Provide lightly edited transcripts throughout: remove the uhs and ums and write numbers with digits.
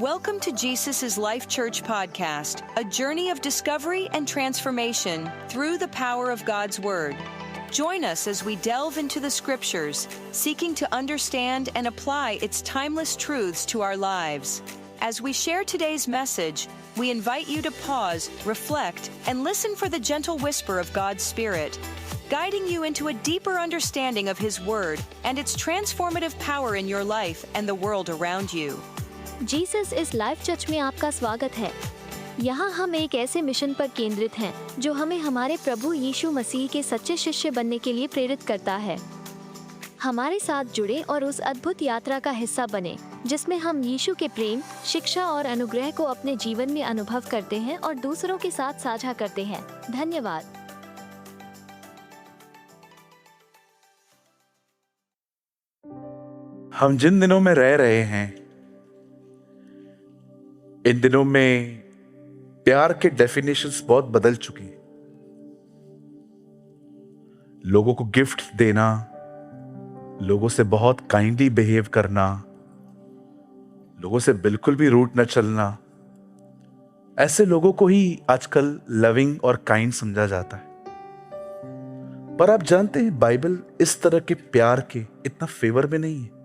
Welcome to Jesus' Life Church podcast, a journey of discovery and transformation through the power of God's Word. Join us as we delve into the Scriptures, seeking to understand and apply its timeless truths to our lives. As we share today's message, we invite you to pause, reflect, and listen for the gentle whisper of God's Spirit, guiding you into a deeper understanding of His Word and its transformative power in your life and the world around you. Jesus इस life church में आपका स्वागत है। यहाँ हम एक ऐसे mission पर केंद्रित हैं जो हमें हमारे प्रभु यीशु मसीह के सच्चे शिष्य बनने के लिए प्रेरित करता है। हमारे साथ जुड़े और उस अद्भुत यात्रा का हिस्सा बने जिसमें हम यीशु के प्रेम, शिक्षा और अनुग्रह को अपने जीवन में अनुभव करते हैं और दूसरों के साथ साझा करते हैं। धन्यवाद। हम जिन दिनों में रह रहे हैं, इन दिनों में प्यार के डेफिनेशंस बहुत बदल चुके हैं। लोगों को गिफ्ट देना, लोगों से बहुत काइंडली बिहेव करना, लोगों से बिल्कुल भी रूट न चलना, ऐसे लोगों को ही आजकल लविंग और काइंड समझा जाता है। पर आप जानते हैं, बाइबल इस तरह के प्यार के इतना फेवर में नहीं है।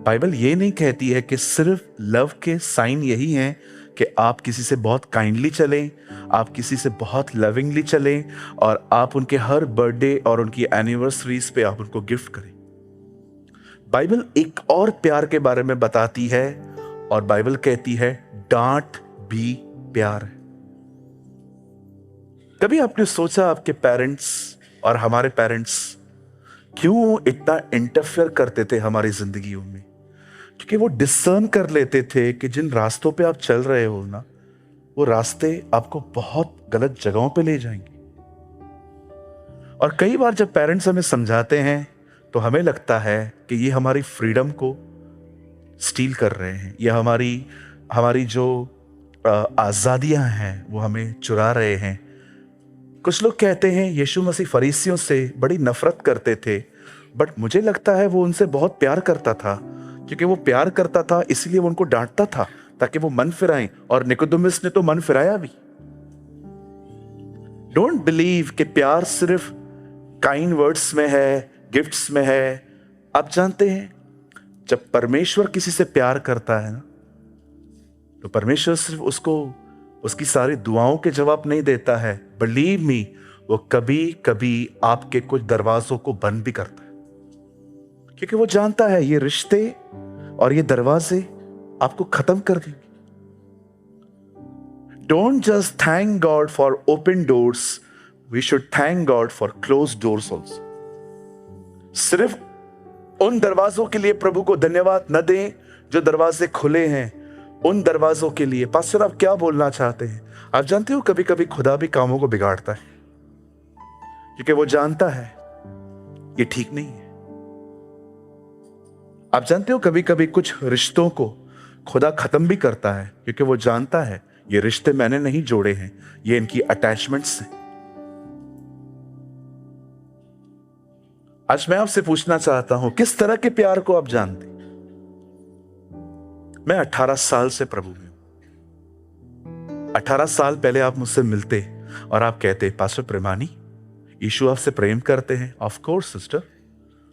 बाइबल ये नहीं कहती है कि सिर्फ लव के साइन यही हैं कि आप किसी से बहुत काइंडली चलें, आप किसी से बहुत लविंगली चलें और आप उनके हर बर्थडे और उनकी एनिवर्सरीज पे आप उनको गिफ्ट करें। बाइबल एक और प्यार के बारे में बताती है और बाइबल कहती है डांट भी प्यार है। कभी आपने सोचा आपके पेरेंट्स और हमारे पेरेंट्स क्यों इतना इंटरफेयर करते थे हमारी जिंदगियों में? क्योंकि वो डिसर्न कर लेते थे कि जिन रास्तों पे आप चल रहे हो ना, वो रास्ते आपको बहुत गलत जगहों पे ले जाएंगे। और कई बार जब पेरेंट्स हमें समझाते हैं तो हमें लगता है कि ये हमारी फ्रीडम को स्टील कर रहे हैं, ये हमारी जो आज़ादियां हैं वो हमें चुरा रहे हैं। कुछ लोग कहते हैं यीशु मसीह फरीसियों से बड़ी नफरत करते थे, बट मुझे लगता है वो उनसे बहुत प्यार करता था, क्योंकि वो प्यार करता था इसलिए वो उनको डांटता था ताकि वो मन फिराएं, और निकोदेमुस ने तो मन फिराया भी। डोंट बिलीव कि प्यार सिर्फ काइंड वर्ड्स में है, गिफ्ट्स में है। आप जानते हैं, जब परमेश्वर किसी से प्यार करता है ना, तो परमेश्वर सिर्फ उसको उसकी सारी दुआओं के जवाब नहीं देता है। बिलीव मी, वो कभी कभी आपके कुछ दरवाजों को बंद भी करता है, क्योंकि वो जानता है ये रिश्ते और ये दरवाजे आपको खत्म कर देंगे। Don't just thank God for open doors, we should thank God for close doors also. सिर्फ उन दरवाजों के लिए प्रभु को धन्यवाद न दें जो दरवाजे खुले हैं, उन दरवाजों के लिए। पास्टर, आप क्या बोलना चाहते हैं? आप जानते हो, कभी कभी खुदा भी कामों को बिगाड़ता है, क्योंकि वो जानता है ये ठीक नहीं है। आप जानते हो, कभी कभी कुछ रिश्तों को खुदा खत्म भी करता है, क्योंकि वो जानता है ये रिश्ते मैंने नहीं जोड़े हैं, ये इनकी अटैचमेंट्स हैं। आज मैं आपसे पूछना चाहता हूं, किस तरह के प्यार को आप जानते हैं? मैं 18 साल से प्रभु में हूं। 18 साल पहले आप मुझसे मिलते और आप कहते, पास्टर प्रेमानी, यीशु आपसे प्रेम करते हैं। Of course sister,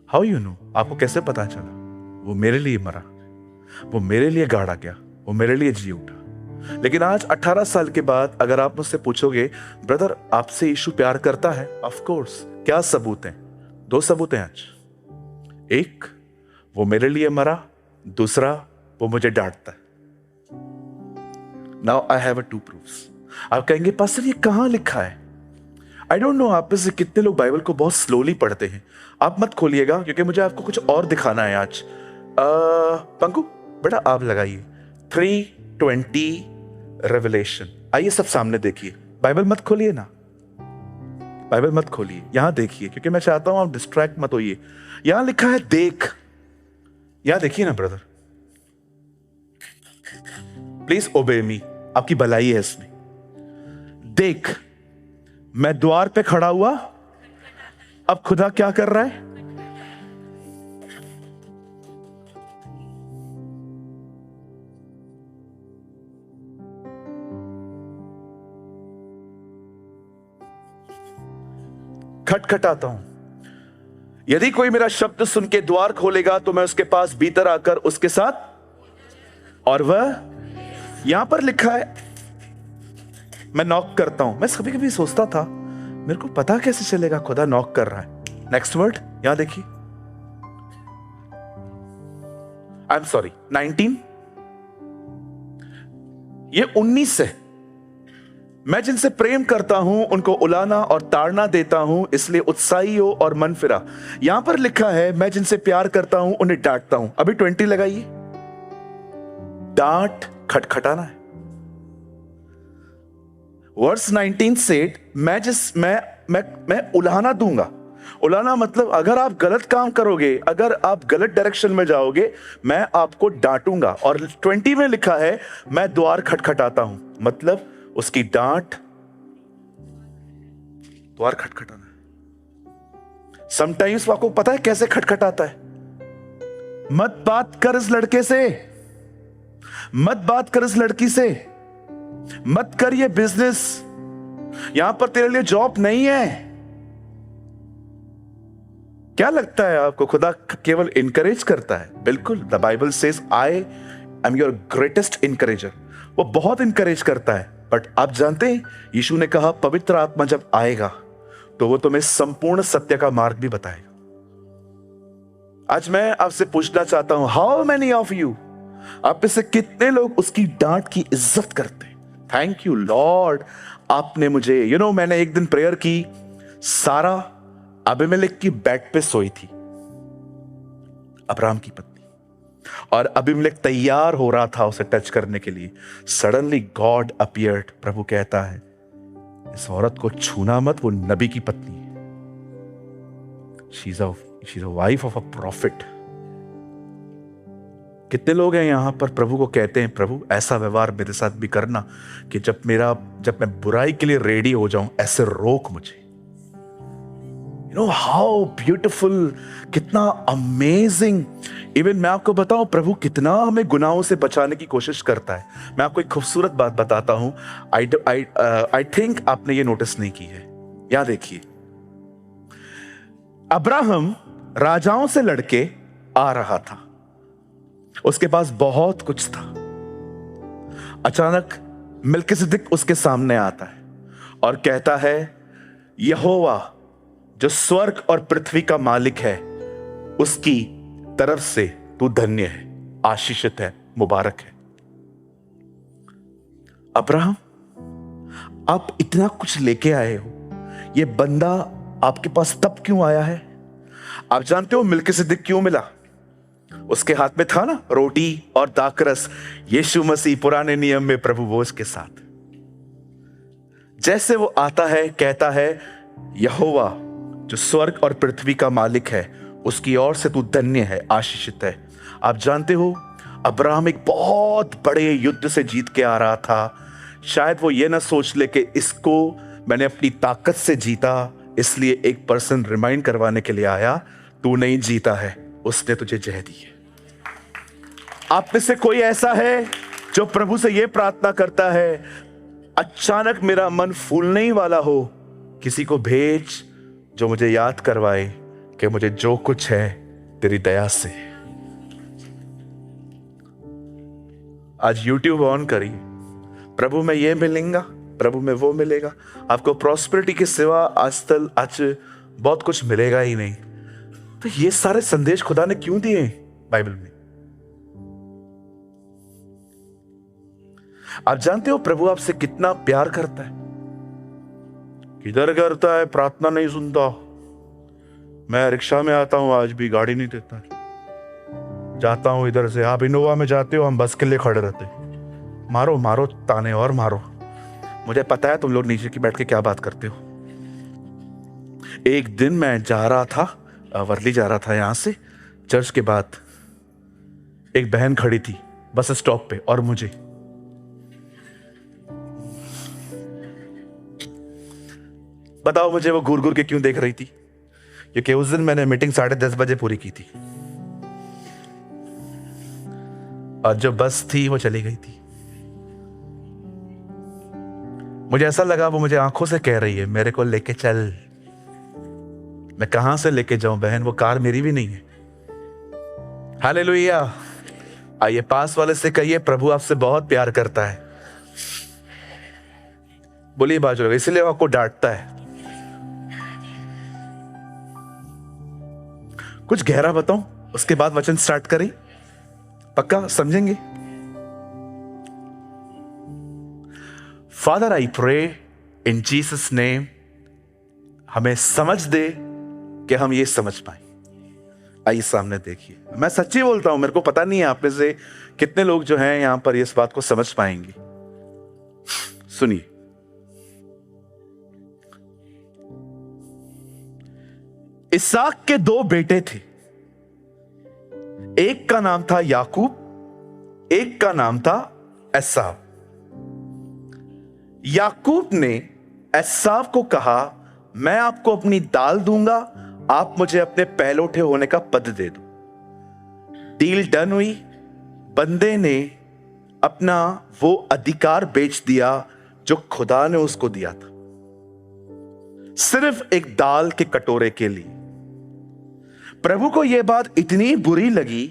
how you know? आपको कैसे पता चला? वो मेरे लिए मरा, वो मेरे लिए गाड़ा गया, वो मेरे लिए जी उठा। लेकिन आज 18 साल के बाद अगर आप मुझसे पूछोगे, ब्रदर आपसे यीशु प्यार करता है? Of course. क्या सबूत हैं? 2 सबूत हैं आज। एक, वो मेरे लिए मरा, दूसरा, वो मुझे डांटता है। Now I have 2 proofs. आप कहेंगे, पास्टर ये कहां लिखा है? आई डोंट नो आप में से कितने लोग बाइबल को बहुत स्लोली पढ़ते हैं। आप मत खोलिएगा, क्योंकि मुझे आपको कुछ और दिखाना है आज। पंकु बेटा आप लगाइए 3:20 रेवलेशन। आइए सब सामने देखिए। बाइबल मत खोलिए ना, बाइबल मत खोलिए, यहां देखिए, क्योंकि मैं चाहता हूं आप डिस्ट्रैक्ट मत होइए। यहां लिखा है देख। यहां देखिए ना ब्रदर, प्लीज ओबे मी, आपकी भलाई है इसमें। देख, मैं द्वार पे खड़ा हुआ। अब खुदा क्या कर रहा है? खटखटाता हूं। यदि कोई मेरा शब्द सुन के द्वार खोलेगा तो मैं उसके पास भीतर आकर उसके साथ, और वह, यहां पर लिखा है मैं नॉक करता हूं। मैं कभी कभी सोचता था मेरे को पता कैसे चलेगा खुदा नॉक कर रहा है। नेक्स्ट वर्ड यहां देखिए, आई एम सॉरी 19, ये 19 है। मैं जिनसे प्रेम करता हूं उनको उलाना और ताड़ना देता हूं, इसलिए उत्साही हो और मन फिरा। यहां पर लिखा है मैं जिनसे प्यार करता हूं उन्हें डांटता हूं। अभी 20 लगाइए, डांट खटखटाना है। वर्स 19 से मैं उलाहना दूंगा। उलाना मतलब अगर आप गलत काम करोगे, अगर आप गलत डायरेक्शन में जाओगे, मैं आपको डांटूंगा। और 20 में लिखा है मैं द्वार खटखटाता हूं, मतलब उसकी डांट, द्वार खटखटाना है। समटाइम्स आपको पता है कैसे खटखटाता है? मत बात कर इस लड़के से, मत बात कर इस लड़की से, मत कर ये बिजनेस, यहां पर तेरे लिए जॉब नहीं है। क्या लगता है आपको खुदा केवल इनकरेज करता है? बिल्कुल, the Bible says I am your greatest encourager. वो बहुत इनकरेज करता है। बट आप जानते हैं यीशु ने कहा पवित्र आत्मा जब आएगा तो वो तुम्हें संपूर्ण सत्य का मार्ग भी बताएगा। आज मैं आपसे पूछना चाहता हूं, हाउ मेनी ऑफ यू, आप में से कितने लोग उसकी डांट की इज्जत करते हैं? थैंक यू लॉर्ड, आपने मुझे मैंने एक दिन प्रेयर की, सारा अबीमेलेक की बेड पे सोई थी, अब्राहम की पत्नी, और अबीमेलेक तैयार हो रहा था उसे टच करने के लिए। Suddenly God appeared. प्रभु कहता है इस औरत को छूना मत, वो नबी की पत्नी है, she is a wife of a profit. कितने लोग हैं यहां पर प्रभु को कहते हैं प्रभु ऐसा व्यवहार मेरे साथ भी करना कि जब मैं बुराई के लिए रेडी हो जाऊं, ऐसे रोक मुझे। हाउ ब्यूटिफुल, कितना अमेजिंग। इवन मैं आपको बताऊं प्रभु कितना हमें गुनाहों से बचाने की कोशिश करता है। मैं आपको एक खूबसूरत बात बताता हूं, आई थिंक आपने ये नोटिस नहीं की है। यहां देखिए, अब्राहम राजाओं से लड़के आ रहा था, उसके पास बहुत कुछ था। अचानक मिल्किसेदेक उसके सामने आता है और कहता है यहोवा जो स्वर्ग और पृथ्वी का मालिक है, उसकी तरफ से तू धन्य है, आशीषित है, मुबारक है। अब्राहम, आप इतना कुछ लेके आए हो, ये बंदा आपके पास तब क्यों आया है? आप जानते हो मिल्किसेदेक क्यों मिला? उसके हाथ में था ना रोटी और दाखरस, यीशु मसीह पुराने नियम में प्रभु वो उसके साथ। जैसे वो आता है कहता है यहोवा जो स्वर्ग और पृथ्वी का मालिक है, उसकी ओर से तू धन्य है, आशीषित है। आप जानते हो अब्राहम एक बहुत बड़े युद्ध से जीत के आ रहा था। शायद वो ये ना सोच ले कि इसको मैंने अपनी ताकत से जीता, इसलिए एक पर्सन रिमाइंड करवाने के लिए आया, तू नहीं जीता है, उसने तुझे जय दी है। आप में से कोई ऐसा है जो प्रभु से यह प्रार्थना करता है अचानक मेरा मन फूलने ही वाला हो, किसी को भेज जो मुझे याद करवाए कि मुझे जो कुछ है तेरी दया से। आज YouTube ऑन करिए, प्रभु में ये मिलेगा, प्रभु में वो मिलेगा। आपको प्रॉस्पेरिटी के सिवा आज बहुत कुछ मिलेगा ही नहीं। तो ये सारे संदेश खुदा ने क्यों दिए बाइबल में? आप जानते हो प्रभु आपसे कितना प्यार करता है? किधर करता है? प्रार्थना नहीं सुनता। मैं रिक्शा में आता हूं, आज भी गाड़ी नहीं देता, जाता हूं इधर से। आप इनोवा में जाते हो, हम बस के लिए खड़े रहते। मारो मारो ताने और मारो। मुझे पता है तुम लोग नीचे की बैठ के क्या बात करते हो। एक दिन मैं जा रहा था, वर्ली जा रहा था यहां से चर्च के बाद, एक बहन खड़ी थी बस स्टॉप पे और मुझे बताओ मुझे वो घूर घूर के क्यों देख रही थी? क्योंकि उस दिन मैंने मीटिंग 10:30 बजे पूरी की थी और जो बस थी वो चली गई थी। मुझे ऐसा लगा वो मुझे आंखों से कह रही है मेरे को लेके चल। मैं कहां से लेके जाऊं बहन, वो कार मेरी भी नहीं है। हालेलुया। आइए पास वाले से कहिए, प्रभु आपसे बहुत प्यार करता है। बोलिए बाजू लगा, इसलिए आपको डांटता है। कुछ गहरा बताऊं, उसके बाद वचन स्टार्ट करें, पक्का समझेंगे। Father I pray in Jesus name, हमें समझ दे कि हम ये समझ पाए। आइए सामने देखिए, मैं सच्ची बोलता हूं, मेरे को पता नहीं है आप में से कितने लोग जो हैं यहां पर इस बात को समझ पाएंगे। सुनिए, इसहाक के दो बेटे थे, एक का नाम था याकूब, एक का नाम था एसाव। याकूब ने एसाव को कहा, मैं आपको अपनी दाल दूंगा, आप मुझे अपने पहलौठे होने का पद दे दो। डील डन हुई। बंदे ने अपना वो अधिकार बेच दिया जो खुदा ने उसको दिया था, सिर्फ एक दाल के कटोरे के लिए। प्रभु को यह बात इतनी बुरी लगी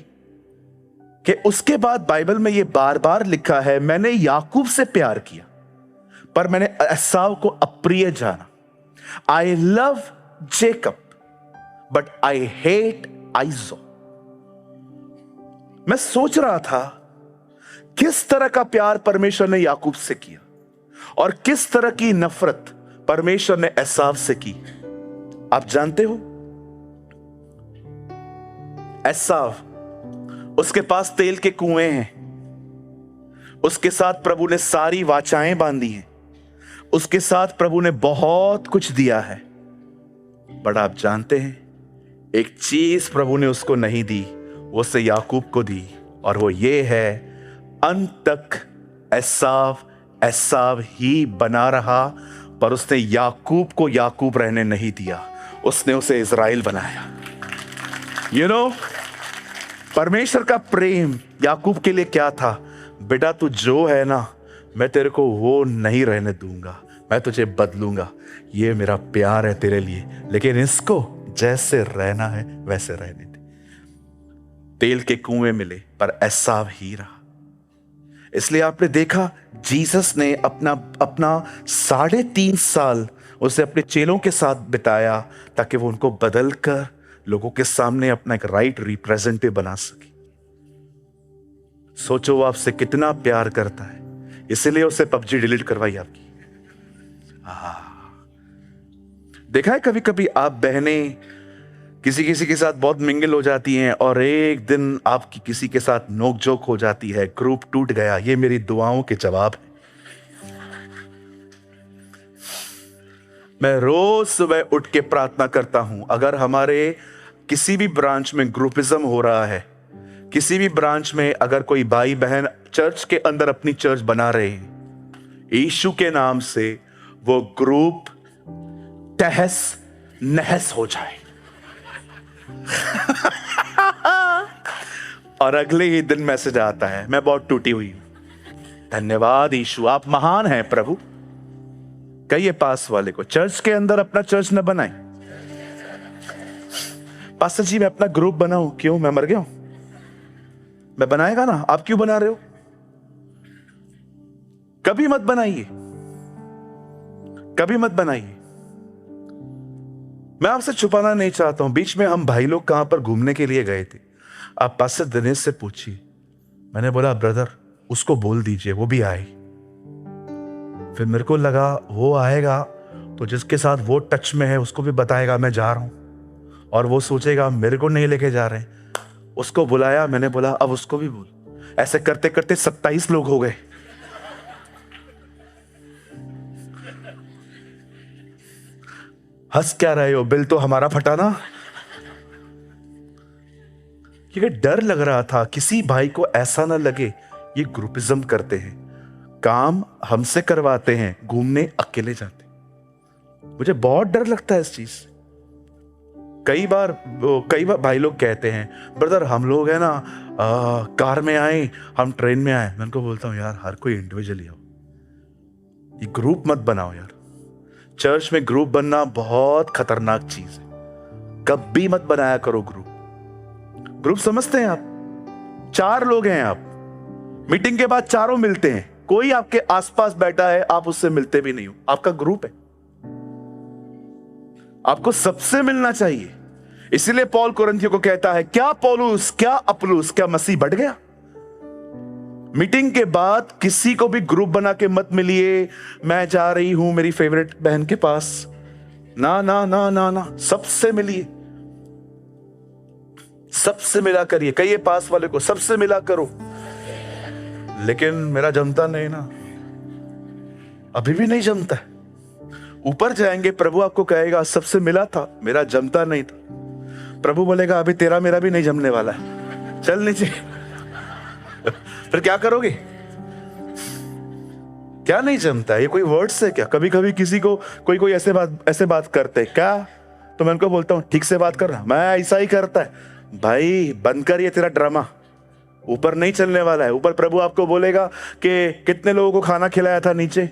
कि उसके बाद बाइबल में यह बार बार लिखा है, मैंने याकूब से प्यार किया पर मैंने एसाव को अप्रिय जाना। I love Jacob but I hate आइजो। मैं सोच रहा था किस तरह का प्यार परमेश्वर ने याकूब से किया और किस तरह की नफरत परमेश्वर ने एसाव से की। आप जानते हो, एसाव, उसके पास तेल के कुएं हैं, उसके साथ प्रभु ने सारी वाचाएं बांधी हैं, उसके साथ प्रभु ने बहुत कुछ दिया है। बट आप जानते हैं, एक चीज प्रभु ने उसको नहीं दी, वो से याकूब को दी, और वो ये है, अंत तक एसाव ही बना रहा, पर उसने याकूब को याकूब रहने नहीं दिया, उसने उसे इज़राइल बनाया। यू नो, परमेश्वर का प्रेम याकूब के लिए क्या था? बेटा तू जो है ना, मैं तेरे को वो नहीं रहने दूंगा, मैं तुझे बदलूंगा, ये मेरा प्यार है तेरे लिए, लेकिन इसको जैसे रहना है वैसे रहने दे। तेल के कुएं मिले पर एसाव ही रहा। इसलिए आपने देखा, जीसस ने अपना 3.5 साल उसे अपने चेलों के साथ बिताया ताकि वो उनको बदल कर लोगों के सामने अपना एक राइट रिप्रेजेंटेटिव बना सके। सोचो वो आपसे कितना प्यार करता है, इसलिए उसे पबजी डिलीट करवाई आपकी। देखा है कभी कभी आप बहनें किसी के साथ बहुत मिंगल हो जाती हैं और एक दिन आपकी किसी के साथ नोकझोंक हो जाती है, ग्रुप टूट गया। ये मेरी दुआओं के जवाब है। मैं रोज सुबह उठ के प्रार्थना करता हूं, अगर हमारे किसी भी ब्रांच में ग्रुपिज्म हो रहा है, किसी भी ब्रांच में अगर कोई भाई बहन चर्च के अंदर अपनी चर्च बना रहे हैं, यीशु के नाम से वो ग्रुप तहस नहस हो जाए और अगले ही दिन मैसेज आता है, मैं बहुत टूटी हुई हूं। धन्यवाद यीशु, आप महान हैं प्रभु। कहिए पास वाले को, चर्च के अंदर अपना चर्च न बनाए। पास्टर जी मैं अपना ग्रुप बनाऊं, क्यों? मैं मर गया हूं? मैं बनाएगा ना, आप क्यों बना रहे हो? कभी मत बनाइए, कभी मत बनाइए। मैं आपसे छुपाना नहीं चाहता हूं, बीच में हम भाई लोग कहां पर घूमने के लिए गए थे, आप पास्टर दिनेश से पूछिए। मैंने बोला ब्रदर उसको बोल दीजिए वो भी आए। फिर मेरे को लगा वो आएगा तो जिसके साथ वो टच में है उसको भी बताएगा मैं जा रहा हूं, और वो सोचेगा मेरे को नहीं लेके जा रहे। उसको बुलाया, मैंने बोला अब उसको भी बोल। ऐसे करते करते 27 लोग हो गए। हंस क्या रहे हो? बिल तो हमारा फटा ना। क्योंकि डर लग रहा था किसी भाई को ऐसा ना लगे ये ग्रुपिज्म करते हैं, काम हमसे करवाते हैं, घूमने अकेले जाते। मुझे बहुत डर लगता है इस चीज से। कई बार भाई लोग कहते हैं ब्रदर हम लोग है ना कार में आए, हम ट्रेन में आए। मैं उनको बोलता हूं यार हर कोई इंडिविजुअली आओ, ये ग्रुप मत बनाओ यार। चर्च में ग्रुप बनना बहुत खतरनाक चीज है। कभी मत बनाया करो ग्रुप। ग्रुप समझते हैं आप? 4 लोग हैं आप, मीटिंग के बाद चारों मिलते हैं, कोई आपके आसपास बैठा है आप उससे मिलते भी नहीं हो, आपका ग्रुप है। आपको सबसे मिलना चाहिए। इसीलिए पौल कोरिन्थियों को कहता है, क्या पौलुस, क्या अपुल्लोस, क्या मसीह बढ़ गया? मीटिंग के बाद किसी को भी ग्रुप बना के मत मिलिए, मैं जा रही हूं मेरी फेवरेट बहन के पास, ना ना ना ना ना, सबसे मिलिए, सबसे मिला करिए। कहिए पास वाले को, सबसे मिला करो। लेकिन मेरा जमता नहीं ना, अभी भी नहीं जमता है। ऊपर जाएंगे, प्रभु आपको कहेगा सबसे मिला था, मेरा जमता नहीं था। प्रभु बोलेगा अभी तेरा मेरा भी नहीं जमने वाला है, चल नीचे। फिर क्या करोगे? क्या नहीं जमता है? ये कोई वर्ड्स है क्या? कभी कभी किसी को कोई ऐसे बात करते क्या, तो मैं उनको बोलता हूं ठीक से बात करना, मैं ऐसा ही करता है। भाई बंद कर ये तेरा ड्रामा, ऊपर नहीं चलने वाला है। ऊपर प्रभु आपको बोलेगा कि कितने लोगों को खाना खिलाया था नीचे?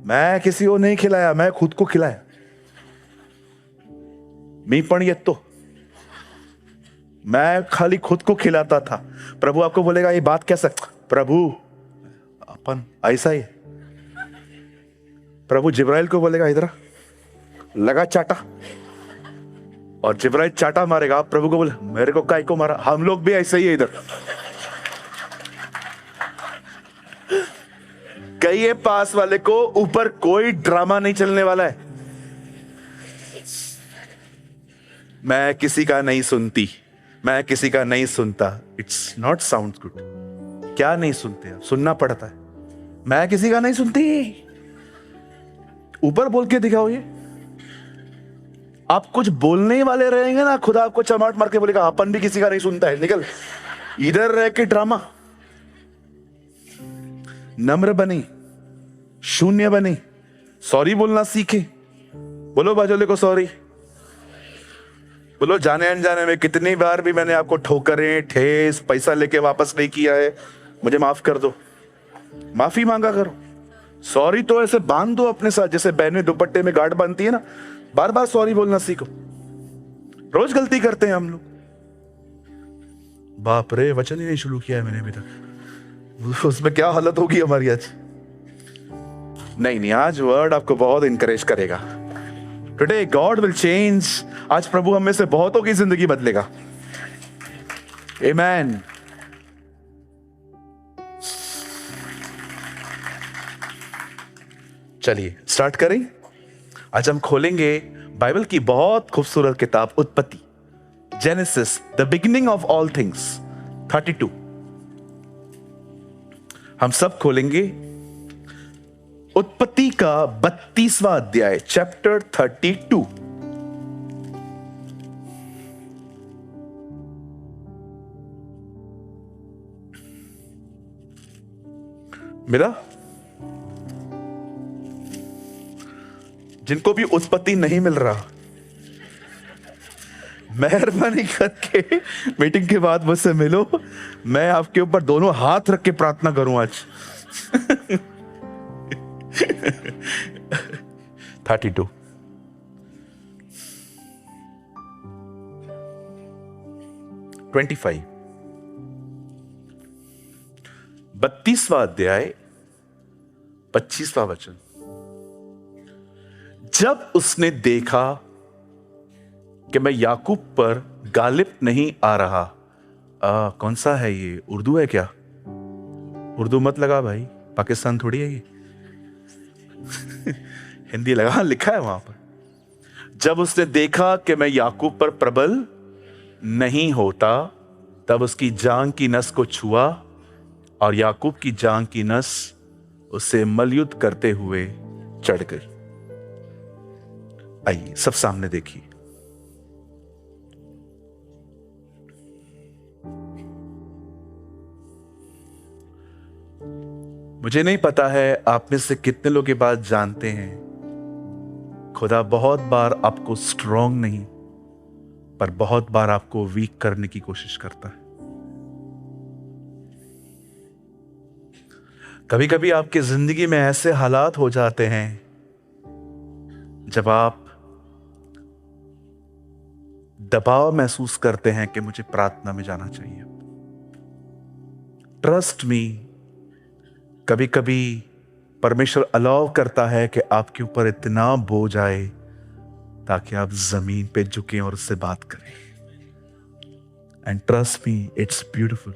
मैं किसी को नहीं खिलाया, मैं खुद को खिलाया। मी पण येतो, मैं खाली खुद को खिलाता था। प्रभु आपको बोलेगा ये बात कैसा? प्रभु अपन ऐसा ही। प्रभु जिब्राइल को बोलेगा इधर लगा चाटा, और जिब्राइल चाटा मारेगा, आप प्रभु को बोले मेरे को काय को मारा? हम लोग भी ऐसे ही है इधर। कहिए पास वाले को, ऊपर कोई ड्रामा नहीं चलने वाला है। मैं किसी का नहीं सुनती, मैं किसी का नहीं सुनता। It's not sound good. क्या नहीं सुनते आप? सुनना पड़ता है। मैं किसी का नहीं सुनती, ऊपर बोल के दिखाओ। ये आप कुछ बोलने वाले रहेंगे ना, खुदा आपको चमाट मार के बोलेगा अपन भी किसी का नहीं सुनता है, निकल। इधर रह के ड्रामा। नम्र बने, शून्य बने, सॉरी बोलना सीखे। बोलो बाजोले को सॉरी। बोलो जाने अनजाने में कितनी बार भी मैंने आपको ठोकरें, ठेस, पैसा लेके वापस नहीं किया है, मुझे माफ कर दो। माफी मांगा करो। सॉरी तो ऐसे बांध दो अपने साथ, जैसे बहनें दुपट्टे में गांठ बांधती है ना, बार बार सॉरी बोलना सीखो। रोज गलती करते हैं हम लोग। बाप रे, वचन ही नहीं शुरू किया है मैंने अभी तक, उसमें क्या हालत होगी हमारी आज। नहीं, आज वर्ड आपको बहुत इंकरेज करेगा। Today God will change. आज प्रभु हमें से बहुतों की जिंदगी बदलेगा। आमेन। चलिए स्टार्ट करें। आज हम खोलेंगे बाइबल की बहुत खूबसूरत किताब उत्पत्ति, genesis, the beginning of all things 32। हम सब खोलेंगे उत्पत्ति का 32वां अध्याय, चैप्टर 32। मिला? जिनको भी उत्पत्ति नहीं मिल रहा, मेहरबानी करके मीटिंग के बाद मुझसे मिलो, मैं आपके ऊपर दोनों हाथ रख के प्रार्थना करूं आज। 32। (25) 32वां अध्याय 25वां वचन। जब उसने देखा कि मैं याकूब पर गालिब नहीं आ रहा। कौन सा है ये? उर्दू है क्या? उर्दू मत लगा भाई, पाकिस्तान थोड़ी है ये। हिंदी लगा, लिखा है वहां पर। जब उसने देखा कि मैं याकूब पर प्रबल नहीं होता, तब उसकी जांग की नस को छुआ और याकूब की जांग की नस उससे मलयुद्ध करते हुए चढ़ गई। आइए सब सामने देखिए। मुझे नहीं पता है आप में से कितने लोग ये बात जानते हैं, खुदा बहुत बार आपको स्ट्रॉन्ग नहीं पर बहुत बार आपको वीक करने की कोशिश करता है। कभी कभी आपकी जिंदगी में ऐसे हालात हो जाते हैं जब आप दबाव महसूस करते हैं कि मुझे प्रार्थना में जाना चाहिए। ट्रस्ट मी, कभी कभी परमेश्वर अलाउ करता है कि आपके ऊपर इतना बोझ आए ताकि आप जमीन पे झुकें और उससे बात करें। And trust me, it's beautiful,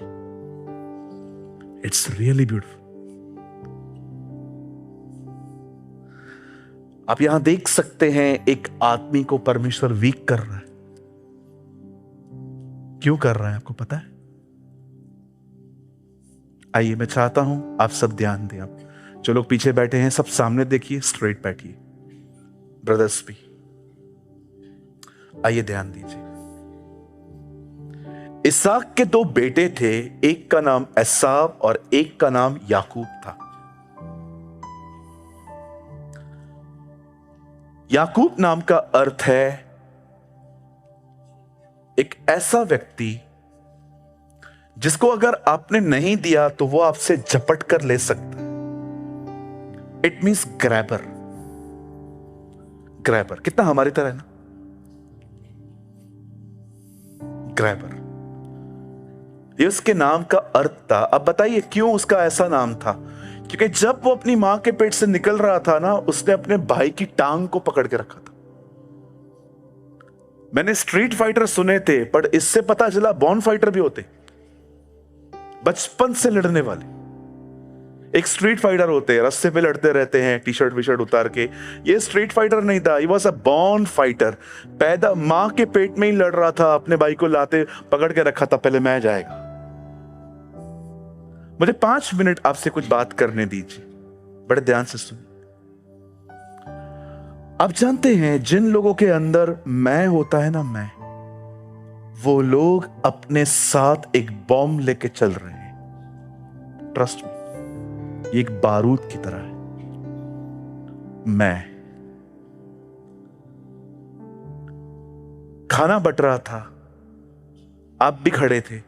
it's really beautiful. आप यहां देख सकते हैं एक आदमी को परमेश्वर वीक कर रहा है। क्यों कर रहा है आपको पता है? आइए, मैं चाहता हूं आप सब ध्यान दें। आप जो लोग पीछे बैठे हैं सब सामने देखिए, स्ट्रेट बैठिए। ब्रदर्स भी आइए, ध्यान दीजिए। इसहाक के दो बेटे थे, एक का नाम एसाव और एक का नाम याकूब था। याकूब नाम का अर्थ है एक ऐसा व्यक्ति जिसको अगर आपने नहीं दिया तो वो आपसे झपट कर ले सकता है। It means grabber. ग्रैबर कितना हमारी तरह है ना, ग्रैबर, ये उसके नाम का अर्थ था। अब बताइए क्यों उसका ऐसा नाम था? क्योंकि जब वो अपनी मां के पेट से निकल रहा था ना, उसने अपने भाई की टांग को पकड़ के रखा था। मैंने स्ट्रीट फाइटर सुने थे, पर इससे पता चला बॉर्न फाइटर भी होते, बचपन से लड़ने वाले। एक स्ट्रीट फाइटर होते हैं, रस्ते पे लड़ते रहते हैं, टी शर्ट विशर्ट उतार के। ये स्ट्रीट फाइटर नहीं था, ये वाज अ बॉर्न फाइटर। पैदा मां के पेट में ही लड़ रहा था, अपने भाई को लाते पकड़ के रखा था, पहले मैं जाएगा। मुझे 5 मिनट आपसे कुछ बात करने दीजिए, बड़े ध्यान से सुनिए। आप जानते हैं जिन लोगों के अंदर मैं होता है ना, मैं, वो लोग अपने साथ एक बॉम्ब लेके चल रहे हैं। ट्रस्ट मी, ये एक बारूद की तरह है। मैं खाना बट रहा था, आप भी खड़े थे,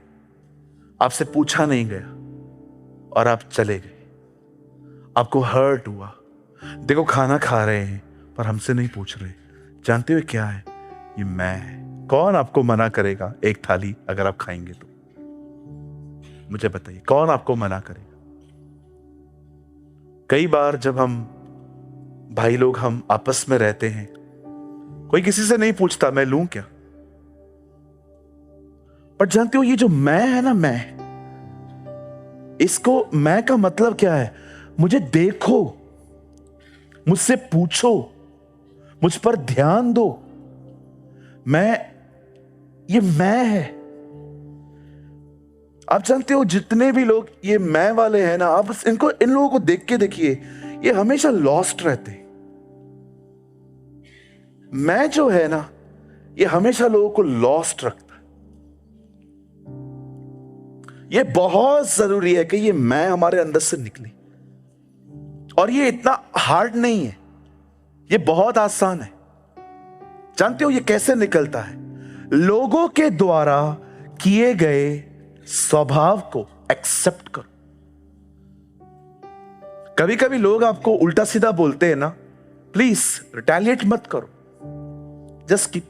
आपसे पूछा नहीं गया और आप चले गए। आपको हर्ट हुआ। देखो खाना खा रहे हैं पर हमसे नहीं पूछ रहे। जानते हो क्या है? ये मैं है। कौन आपको मना करेगा एक थाली अगर आप खाएंगे तो? मुझे बताइए, कौन आपको मना करेगा? कई बार जब हम भाई लोग हम आपस में रहते हैं, कोई किसी से नहीं पूछता मैं लूं क्या। पर जानते हो ये जो मैं है ना, मैं, इसको मैं का मतलब क्या है? मुझे देखो, मुझसे पूछो, मुझ पर ध्यान दो। ये मैं है। आप जानते हो जितने भी लोग ये मैं वाले हैं ना, आप इन लोगों को देख के देखिए, ये हमेशा लॉस्ट रहते। मैं जो है ना, ये हमेशा लोगों को लॉस्ट रखता है। ये बहुत जरूरी है कि ये मैं हमारे अंदर से निकले। और ये इतना हार्ड नहीं है, ये बहुत आसान है। जानते हो ये कैसे निकलता है? लोगों के द्वारा किए गए स्वभाव को एक्सेप्ट करो। कभी कभी लोग आपको उल्टा सीधा बोलते हैं ना, प्लीज रिटेलिएट मत करो, जस्ट कीप।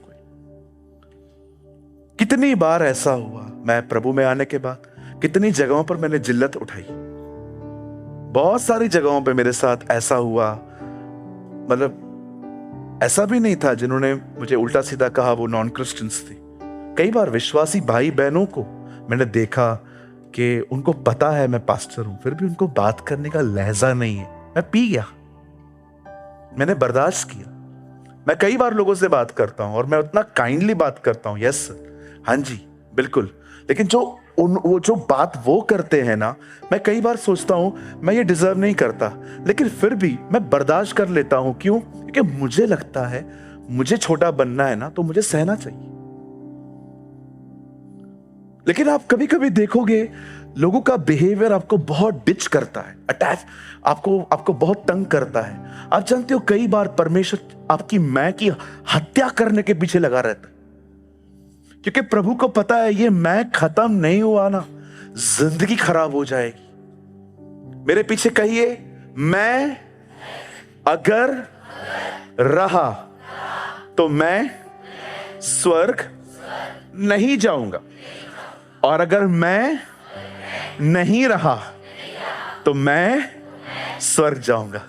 कितनी बार ऐसा हुआ, मैं प्रभु में आने के बाद कितनी जगहों पर मैंने जिल्लत उठाई। बहुत सारी जगहों पे मेरे साथ ऐसा हुआ। मतलब ऐसा भी नहीं था जिन्होंने मुझे उल्टा सीधा कहा वो नॉन क्रिश्चियंस थे। कई बार विश्वासी भाई बहनों को मैंने देखा कि उनको पता है मैं पास्टर हूं, फिर भी उनको बात करने का लहजा नहीं है। मैं पी गया, मैंने बर्दाश्त किया। मैं कई बार लोगों से बात करता हूं और मैं उतना काइंडली बात करता हूं, यस सर, हाँ जी बिल्कुल। लेकिन वो जो बात वो करते हैं ना, मैं कई बार सोचता हूं मैं ये डिजर्व नहीं करता, लेकिन फिर भी मैं बर्दाश्त कर लेता हूं। क्यों? क्योंकि मुझे लगता है मुझे छोटा बनना है ना, तो मुझे सहना चाहिए। लेकिन आप कभी कभी देखोगे लोगों का बिहेवियर आपको बहुत डिच करता है, अटैच, आपको बहुत तंग करता है। आप जानते हो कई बार परमेश्वर आपकी मैं की हत्या करने के पीछे लगा रहता है, क्योंकि प्रभु को पता है ये मैं खत्म नहीं हुआ ना, जिंदगी खराब हो जाएगी। मेरे पीछे कहिए, मैं अगर रहा तो मैं स्वर्ग नहीं जाऊंगा, और अगर मैं नहीं रहा तो मैं स्वर्ग जाऊंगा।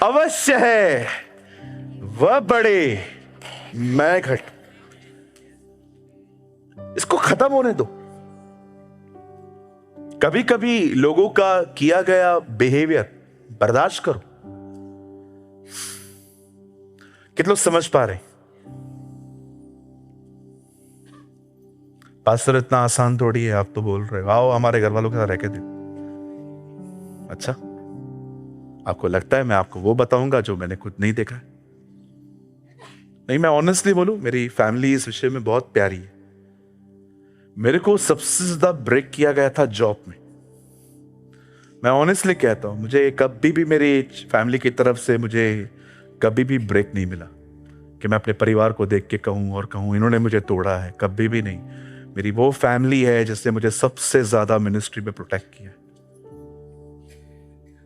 अवश्य है वह बड़े, मैं घट। इसको खत्म होने दो। कभी कभी लोगों का किया गया बिहेवियर बर्दाश्त करो। कितने लोग समझ पा रहे? पास्टर इतना आसान थोड़ी है, आप तो बोल रहे हो आओ हमारे घर वालों के साथ रह के देखो। अच्छा, आपको लगता है मैं आपको वो बताऊंगा जो मैंने खुद नहीं देखा है? नहीं, मैं ऑनेस्टली बोलूं, मेरी फैमिली इस विषय में बहुत प्यारी है। मेरे को सबसे ज्यादा ब्रेक किया गया था जॉब में। मैं ऑनेस्टली कहता हूं, मुझे कभी भी मेरी फैमिली की तरफ से मुझे कभी भी ब्रेक नहीं मिला कि मैं अपने परिवार को देख के कहूं इन्होंने मुझे तोड़ा है। कभी भी नहीं। मेरी वो फैमिली है जिसने मुझे सबसे ज्यादा मिनिस्ट्री में प्रोटेक्ट किया।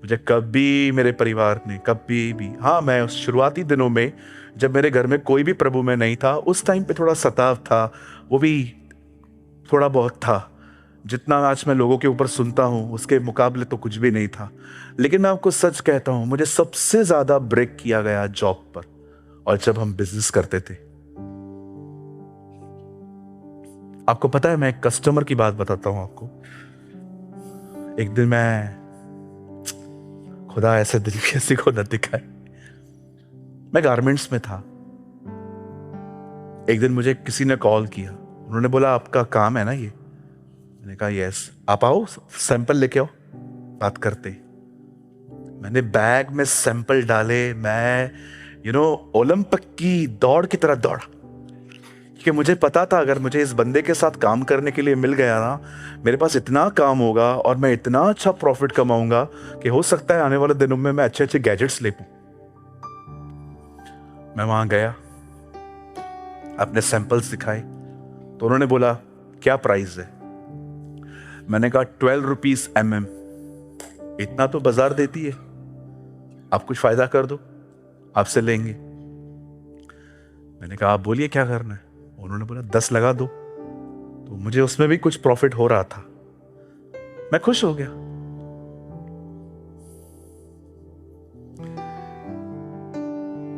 मुझे कभी मेरे परिवार ने कभी भी, हाँ, मैं उस शुरुआती दिनों में जब मेरे घर में कोई भी प्रभु में नहीं था, उस टाइम पे थोड़ा सताव था, वो भी थोड़ा बहुत था। जितना आज मैं लोगों के ऊपर सुनता हूं उसके मुकाबले तो कुछ भी नहीं था। लेकिन मैं आपको सच कहता हूं, मुझे सबसे ज्यादा ब्रेक किया गया जॉब पर, और जब हम बिजनेस करते थे। आपको पता है, मैं एक कस्टमर की बात बताता हूं आपको। एक दिन मैं, खुदा ऐसे दिल किसी को न दिखाए, मैं गारमेंट्स में था। एक दिन मुझे किसी ने कॉल किया, उन्होंने बोला आपका काम है ना ये? मैंने कहा यस। आप आओ, सैंपल लेके आओ, बात करते। मैंने बैग में सैंपल डाले। मैं ओलंपिक की दौड़ की तरह दौड़ा, क्योंकि मुझे पता था अगर मुझे इस बंदे के साथ काम करने के लिए मिल गया ना, मेरे पास इतना काम होगा और मैं इतना अच्छा प्रॉफिट कमाऊंगा कि हो सकता है आने वाले दिनों में मैं अच्छे अच्छे गैजेट्स ले पाऊं। मैं वहां गया, अपने सैंपल्स दिखाए, तो उन्होंने बोला क्या प्राइस है? मैंने कहा 12 रुपीज mm। इतना तो बाजार देती है, आप कुछ फायदा कर दो, आपसे लेंगे। मैंने कहा आप बोलिए क्या करना है? उन्होंने बोला 10 लगा दो। तो मुझे उसमें भी कुछ प्रॉफिट हो रहा था, मैं खुश हो गया।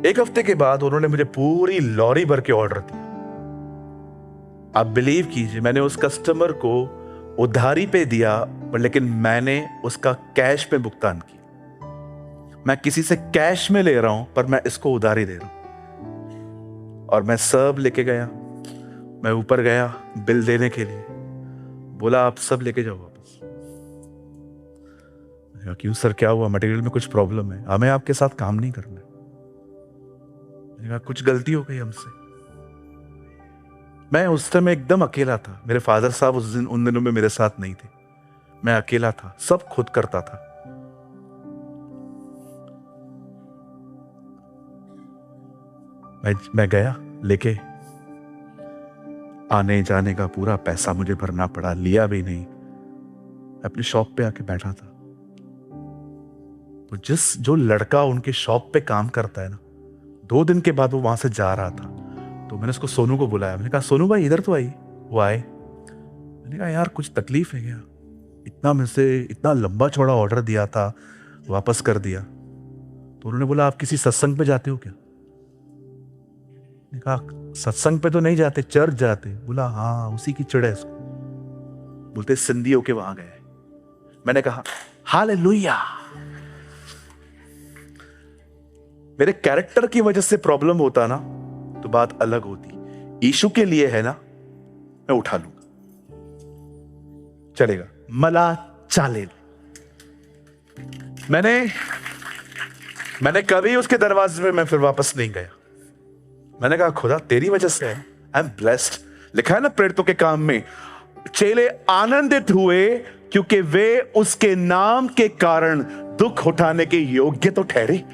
एक हफ्ते के बाद उन्होंने मुझे पूरी लॉरी भर के ऑर्डर दिया। आप बिलीव कीजिए, मैंने उस कस्टमर को उधारी पे दिया, पर लेकिन मैंने उसका कैश में भुगतान किया। मैं किसी से कैश में ले रहा हूं, पर मैं इसको उधारी दे रहा हूं। और मैं सब लेके गया। मैं ऊपर गया बिल देने के लिए, बोला आप सब लेके जाओ वापस। क्यों सर, क्या हुआ? मटेरियल में कुछ प्रॉब्लम है, हमें आपके साथ काम नहीं करना। मैंने कहा कुछ गलती हो गई हमसे। मैं उस समय एकदम अकेला था। मेरे फादर साहब उन दिनों में मेरे साथ नहीं थे। मैं अकेला था, सब खुद करता था। मैं गया लेके, आने जाने का पूरा पैसा मुझे भरना पड़ा, लिया भी नहीं। अपनी शॉप पे आके बैठा था। तो जो लड़का उनके शॉप पे काम करता है ना, 2 दिन के बाद वो वहां से जा रहा था, तो मैंने उसको सोनू को बुलाया। मैंने कहा सोनू भाई इधर तो आई। वो आए। मैंने कहा यार कुछ तकलीफ है क्या? इतना लंबा चौड़ा ऑर्डर दिया था, वापस कर दिया। तो उन्होंने बोला आप किसी सत्संग पे जाते हो क्या? मैंने कहा सत्संग पे तो नहीं जाते, चर्च जाते। बोला हाँ, उसी की चिढ़ है इसको। बोलते सिंधियों के वहां गए। मैंने कहा हालेलुया। मेरे कैरेक्टर की वजह से प्रॉब्लम होता ना तो बात अलग होती। यीशु के लिए है ना, मैं उठा लूंगा, चलेगा। मला चालेल। मैंने कभी उसके दरवाजे में मैं फिर वापस नहीं गया। मैंने कहा खुदा तेरी वजह से है, आई एम ब्लेस्ड। लिखा है ना प्रेरितों के काम में, चेले आनंदित हुए क्योंकि वे उसके नाम के कारण दुख उठाने के योग्य तो ठहरे।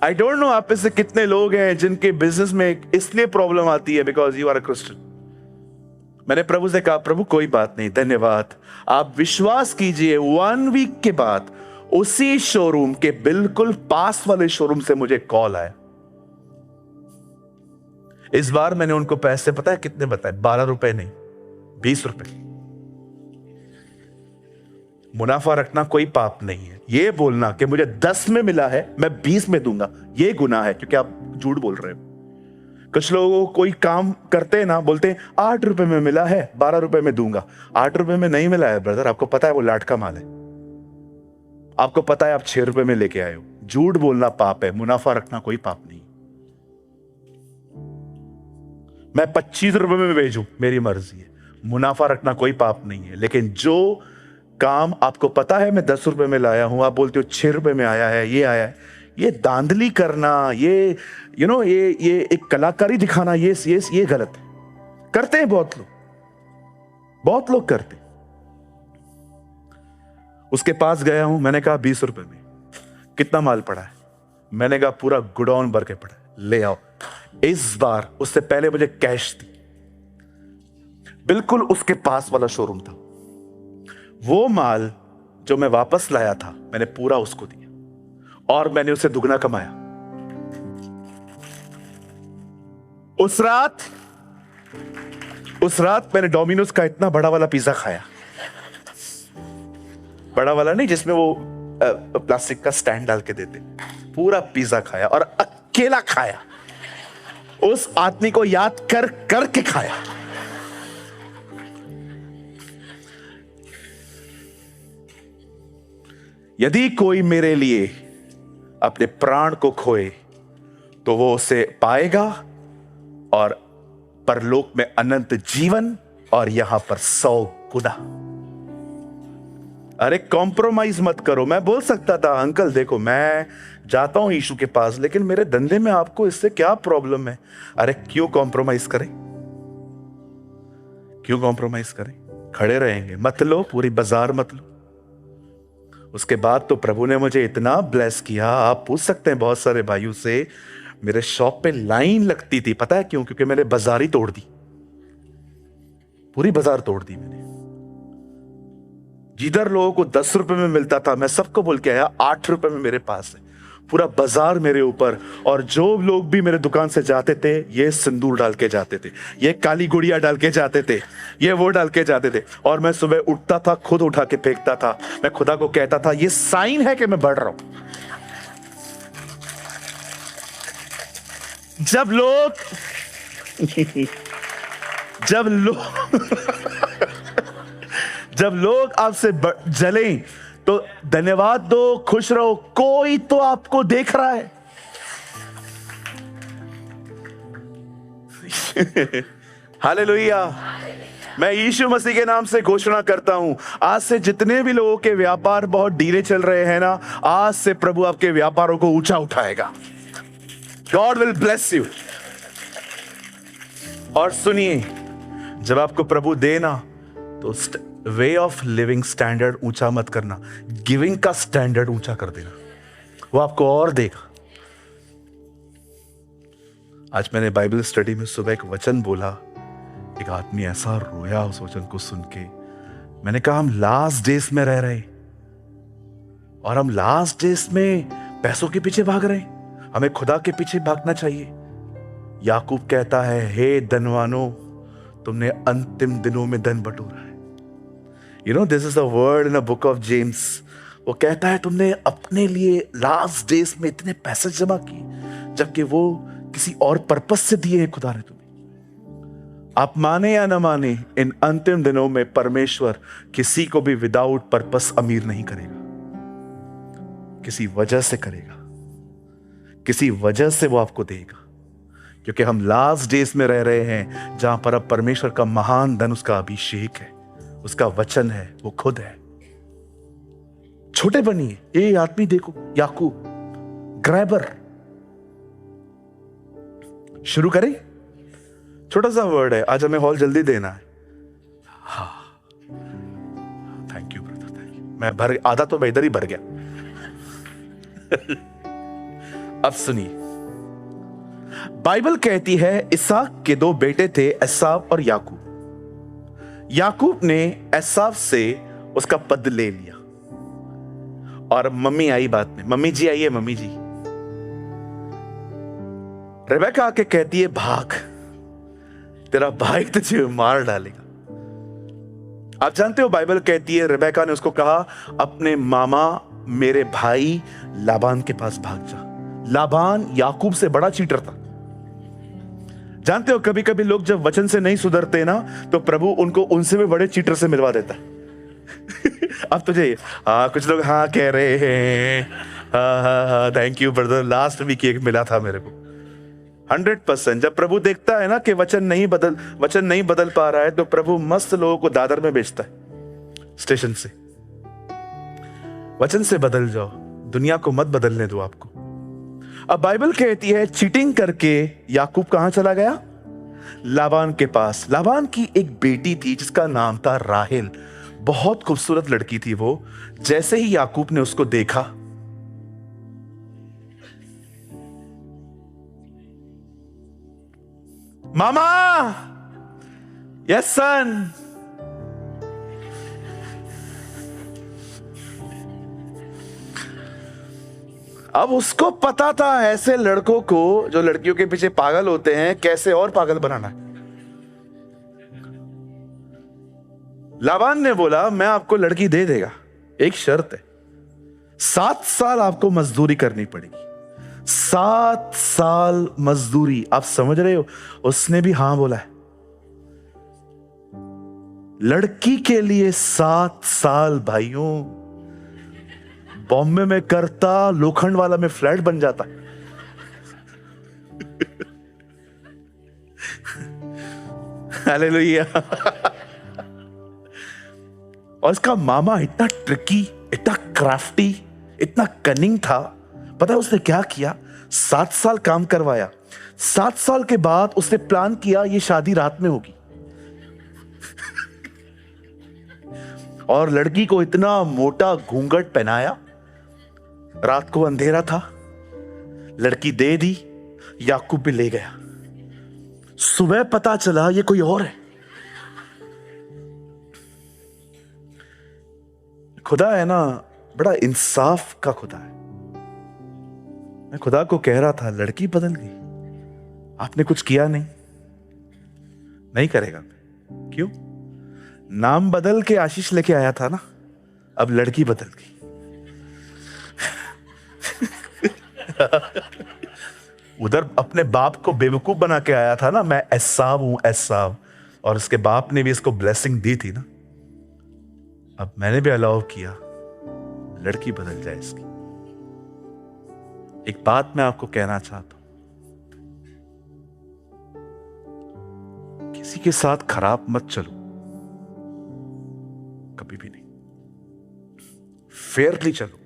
आई डोंट नो आप में से कितने लोग हैं जिनके बिजनेस में इसलिए प्रॉब्लम आती है because you are a Christian. मैंने प्रभु से कहा प्रभु कोई बात नहीं, धन्यवाद। आप विश्वास कीजिए 1 वीक के बाद उसी शोरूम के बिल्कुल पास वाले शोरूम से मुझे कॉल आया। इस बार मैंने उनको पैसे पता है कितने बताए? 12 रुपए नहीं, 20 रुपए। मुनाफा रखना कोई पाप नहीं है। ये बोलना कि मुझे 10 में मिला है मैं 20 में दूंगा, ये गुनाह है, क्योंकि आप झूठ बोल रहे हो। कुछ लोगों को कोई काम करते हैं ना, बोलते हैं 8 रुपए में मिला है 12 रुपए में दूंगा। 8 रुपए में नहीं मिला है ब्रदर, आपको पता है वो लाट का माल है, आपको पता है आप 6 रुपए में लेके आए हो। झूठ बोलना पाप है, मुनाफा रखना कोई पाप नहीं। मैं 25 रुपए में भेजूं, मेरी मर्जी है, मुनाफा रखना कोई पाप नहीं है। लेकिन जो काम आपको पता है मैं 10 रुपए में लाया हूं, आप बोलते हो 6 रुपए में आया है, ये आया है, ये धांधली करना, ये ये एक कलाकारी दिखाना, ये गलत है। करते हैं बहुत लोग करते हैं। उसके पास गया हूं, मैंने कहा 20 रुपए में कितना माल पड़ा है? मैंने कहा पूरा गुडाउन भर के पड़ा है, ले आओ। इस बार उससे पहले मुझे कैश दी, बिल्कुल उसके पास वाला शोरूम था। वो माल जो मैं वापस लाया था मैंने पूरा उसको दिया और मैंने उसे दुगना कमाया। उस रात मैंने डोमिनोज का इतना बड़ा वाला पिज्जा खाया, बड़ा वाला नहीं जिसमें वो प्लास्टिक का स्टैंड डाल के देते, पूरा पिज्जा खाया और अकेला खाया। उस आदमी को याद कर के खाया। यदि कोई मेरे लिए अपने प्राण को खोए तो वो उसे पाएगा, और परलोक में अनंत जीवन, और यहां पर 100 गुना। अरे कॉम्प्रोमाइज मत करो। मैं बोल सकता था अंकल देखो मैं जाता हूं यीशु के पास, लेकिन मेरे धंधे में आपको इससे क्या प्रॉब्लम है? अरे क्यों कॉम्प्रोमाइज करें, क्यों कॉम्प्रोमाइज करें? खड़े रहेंगे, मत लो, पूरी बाजार मत लो। उसके बाद तो प्रभु ने मुझे इतना ब्लेस किया, आप पूछ सकते हैं बहुत सारे भाइयों से, मेरे शॉप पे लाइन लगती थी। पता है क्यों? क्योंकि मैंने बाजार ही तोड़ दी, पूरी बाजार तोड़ दी मैंने। जिधर लोगों को 10 रुपए में मिलता था, मैं सबको बोल के आया 8 रुपए में मेरे पास है, पूरा बाजार मेरे ऊपर। और जो लोग भी मेरे दुकान से जाते थे, ये सिंदूर डाल के जाते थे, ये काली गुड़िया डाल के जाते थे, ये वो डाल के जाते थे। और मैं सुबह उठता था, खुद उठा के फेंकता था। मैं खुदा को कहता था ये साइन है कि मैं बढ़ रहा हूं। जब लोग आपसे जलें तो धन्यवाद दो, खुश रहो, कोई तो आपको देख रहा है। हालेलुया। मैं यीशु मसीह के नाम से घोषणा करता हूं, आज से जितने भी लोगों के व्यापार बहुत ढीले चल रहे हैं ना, आज से प्रभु आपके व्यापारों को ऊंचा उठाएगा। God will bless you. और सुनिए, जब आपको प्रभु देना तो वे ऑफ लिविंग स्टैंडर्ड ऊंचा मत करना, गिविंग का स्टैंडर्ड ऊंचा कर देना, वो आपको और देगा। आज मैंने बाइबल स्टडी में सुबह एक वचन बोला, एक आदमी ऐसा रोया उस वचन को सुन के। मैंने कहा हम लास्ट डेज में रह रहे, और हम लास्ट डेज में पैसों के पीछे भाग रहे, हमें खुदा के पीछे भागना चाहिए। याकूब कहता है, हे धनवानों, तुमने अंतिम दिनों में धन बटोरा है। You know, this is a word in a book of James. वो कहता है तुमने अपने लिए लास्ट डेज में इतने पैसे जमा किए, जबकि वो किसी और पर्पस से दिए हैं खुदा ने तुम्हें। आप माने या ना माने, इन अंतिम दिनों में परमेश्वर किसी को भी विदाउट पर्पस अमीर नहीं करेगा, किसी वजह से करेगा, किसी वजह से वो आपको देगा। क्योंकि हम लास्ट डेज में रह रहे हैं, जहां पर अब परमेश्वर का महान धन, उसका अभिषेक है, उसका वचन है, वो खुद है। छोटे बनिए। ये आदमी देखो, याकूब, ग्रैबर। शुरू करें? छोटा सा वर्ड है, आज हमें हॉल जल्दी देना है। हाँ, thank you brother, thank you. मैं भर, आधा तो मैं इधर ही भर गया। अब सुनिए, बाइबल कहती है इसाक के 2 बेटे थे, एसाव और याकूब। याकूब ने एसाव से उसका पद ले लिया और मम्मी आई बात में, मम्मी जी आई है, मम्मी जी। रेबेका आके कहती है भाग, तेरा भाई तुझे मार डालेगा। आप जानते हो बाइबल कहती है रेबेका ने उसको कहा अपने मामा मेरे भाई लाबान के पास भाग जा। लाबान याकूब से बड़ा चीटर था। जानते हो कभी कभी लोग जब वचन से नहीं सुधरते ना तो प्रभु उनको उनसे भी बड़े चीटर से मिलवा देता है। अब तुझे कुछ लोग हाँ कह रहे हैं, हाँ thank you brother, last week एक मिला था मेरे को। 100% जब प्रभु देखता है ना कि वचन नहीं बदल पा रहा है तो प्रभु मस्त लोगों को दादर में भेजता है स्टेशन से। वचन से बदल जाओ, दुनिया को मत बदलने दो आपको। अब बाइबल कहती है चीटिंग करके याकूब कहां चला गया? लाबान के पास। लाबान की एक बेटी थी जिसका नाम था राहेल, बहुत खूबसूरत लड़की थी वो। जैसे ही याकूब ने उसको देखा, मामा, यस सन, अब उसको पता था ऐसे लड़कों को जो लड़कियों के पीछे पागल होते हैं कैसे और पागल बनाना है। लाबान ने बोला मैं आपको लड़की दे देगा, एक शर्त है, 7 साल आपको मजदूरी करनी पड़ेगी। 7 साल मजदूरी, आप समझ रहे हो? उसने भी हां बोला है। लड़की के लिए 7 साल भाइयों, बॉम्बे में करता, लोखंड वाला में फ्लैट बन जाता। हालेलुया। और इसका मामा इतना ट्रिकी, इतना क्राफ्टी, इतना कनिंग था। पता है उसने क्या किया? 7 साल काम करवाया। 7 साल के बाद उसने प्लान किया ये शादी रात में होगी। और लड़की को इतना मोटा घूंघट पहनाया, रात को अंधेरा था, लड़की दे दी, याकूब भी ले गया। सुबह पता चला ये कोई और है। खुदा है ना, बड़ा इंसाफ का खुदा है। मैं खुदा को कह रहा था लड़की बदल गई, आपने कुछ किया नहीं करेगा। क्यों? नाम बदल के आशीष लेके आया था ना, अब लड़की बदल गई। उधर अपने बाप को बेवकूफ बना के आया था ना, मैं एसाव हूं एसाव, और उसके बाप ने भी इसको ब्लेसिंग दी थी ना। अब मैंने भी अलाउ किया लड़की बदल जाए इसकी। एक बात मैं आपको कहना चाहता हूं, किसी के साथ खराब मत चलो, कभी भी नहीं। फेयरली चलो।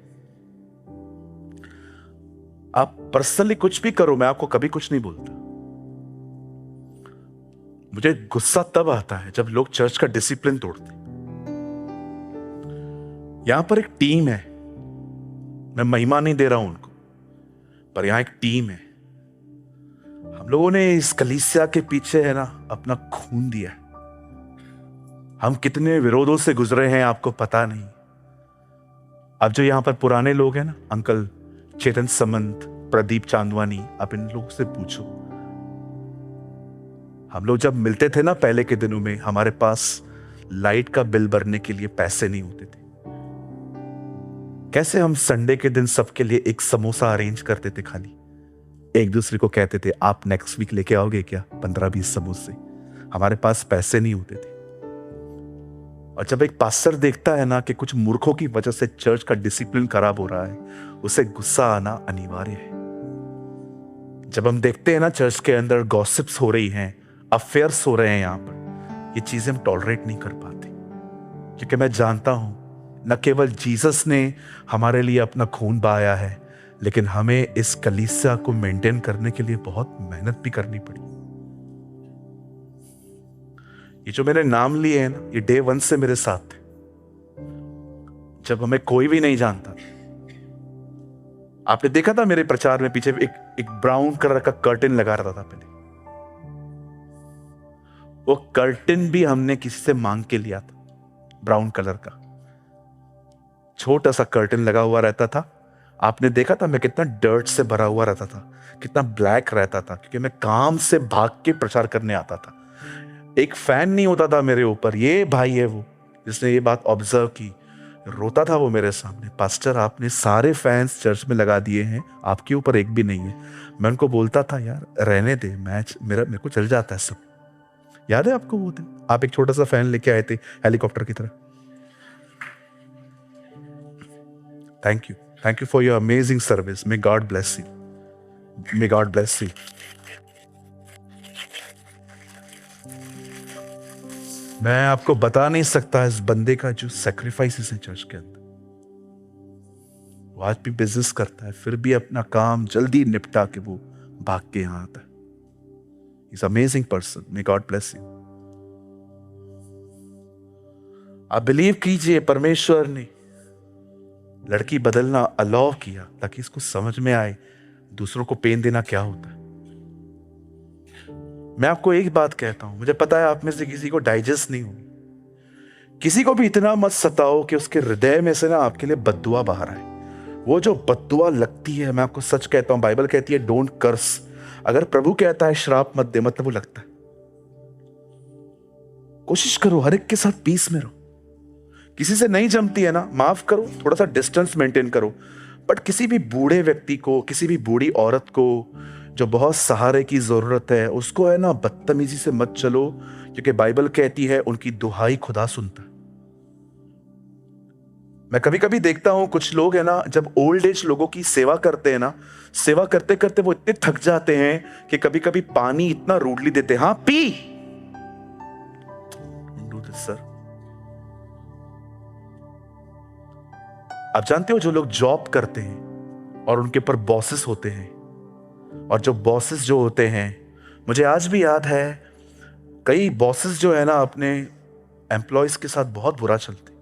आप पर्सनली कुछ भी करो, मैं आपको कभी कुछ नहीं बोलता। मुझे गुस्सा तब आता है जब लोग चर्च का डिसिप्लिन तोड़ते। यहां पर एक टीम है, मैं महिमा नहीं दे रहा हूं उनको, पर यहां एक टीम है। हम लोगों ने इस कलीसिया के पीछे है ना अपना खून दिया है। हम कितने विरोधों से गुजरे हैं आपको पता नहीं। अब जो यहां पर पुराने लोग हैं ना, अंकल चेतन समंत, प्रदीप चांदवानी, आप इन लोगों से पूछो। हम लोग जब मिलते थे ना पहले के दिनों में, हमारे पास लाइट का बिल भरने के लिए पैसे नहीं होते थे। कैसे हम संडे के दिन सबके लिए एक समोसा अरेंज करते थे, खाली एक दूसरे को कहते थे आप नेक्स्ट वीक लेके आओगे क्या 15-20 समोसे। हमारे पास पैसे नहीं होते थे। और जब एक पास्टर देखता है ना कि कुछ मूर्खों की वजह से चर्च का डिसिप्लिन खराब हो रहा है, उसे गुस्सा आना अनिवार्य है। जब हम देखते हैं ना चर्च के अंदर गॉसिप्स हो रही हैं, अफेयर्स हो रहे हैं, यहां पर ये चीजें हम टॉलरेट नहीं कर पाते, क्योंकि मैं जानता हूं न केवल जीसस ने हमारे लिए अपना खून बहाया है, लेकिन हमें इस कलीसिया को मेंटेन करने के लिए बहुत मेहनत भी करनी पड़ी। ये जो मैंने नाम लिए हैं ना, ये डे 1 से मेरे साथ थे। जब हमें कोई भी नहीं जानता था, आपने देखा था मेरे प्रचार में पीछे एक ब्राउन कलर का कर्टेन लगा रहा था पहले। वो कर्टेन भी हमने किसी से मांग के लिया था, ब्राउन कलर का। छोटा सा कर्टन लगा हुआ रहता था। आपने देखा था मैं कितना डर्ट से भरा हुआ रहता था, कितना ब्लैक रहता था, क्योंकि मैं काम से भाग के प्रचार करने आता था। एक फैन नहीं होता था मेरे ऊपर। ये भाई है वो जिसने ये बात ऑब्जर्व की, रोता था वो मेरे सामने, पास्टर आपने सारे फैंस चर्च में लगा दिए हैं, आपके ऊपर एक भी नहीं है। मैं उनको बोलता था यार रहने दे, मैच मेरे को चल जाता है सब। याद है आपको वो दिन आप एक छोटा सा फैन लेके आए थे हेलीकॉप्टर की तरह। Thank you for your amazing service. May God bless you, may God bless you. मैं आपको बता नहीं सकता इस बंदे का जो सैक्रिफाइसेस है चर्च के अंदर। वो आज भी बिजनेस करता है, फिर भी अपना काम जल्दी निपटा के वो भाग के यहां आता है। He's amazing person. May God bless you. आप बिलीव कीजिए परमेश्वर ने लड़की बदलना अलाउ किया ताकि इसको समझ में आए दूसरों को पेन देना क्या होता है। मैं आपको एक बात कहता हूं, मुझे पता है आप में से किसी को डाइजेस्ट नहीं होगी। किसी को भी इतना मत सताओ कि उसके हृदय में से ना आपके लिए बद्दुआ बाहर आए। वो जो बद्दुआ लगती है, मैं आपको सच कहता हूं, बाइबल कहती है डोंट कर्स। अगर प्रभु कहता है श्राप मत दे, मतलब वो लगता है। कोशिश करो हर एक के साथ पीस में रहो। किसी से नहीं जमती है ना, माफ करो, थोड़ा सा डिस्टेंस मेंटेन करो। बट किसी भी बूढ़े व्यक्ति को, किसी भी बूढ़ी औरत को जो बहुत सहारे की जरूरत है, उसको है ना बदतमीजी से मत चलो, क्योंकि बाइबल कहती है उनकी दुहाई खुदा सुनता है। मैं कभी कभी देखता हूं कुछ लोग है ना, जब ओल्ड एज लोगों की सेवा करते हैं ना, सेवा करते करते वो इतने थक जाते हैं कि कभी कभी पानी इतना रूडली देते हैं, हाँ पी। Do this sir. आप जानते हो जो लोग जॉब करते हैं और उनके ऊपर बॉसेस होते हैं, और जो बॉसेस जो होते हैं, मुझे आज भी याद है कई बॉसेस जो है ना अपने एम्प्लॉयज के साथ बहुत बुरा चलते।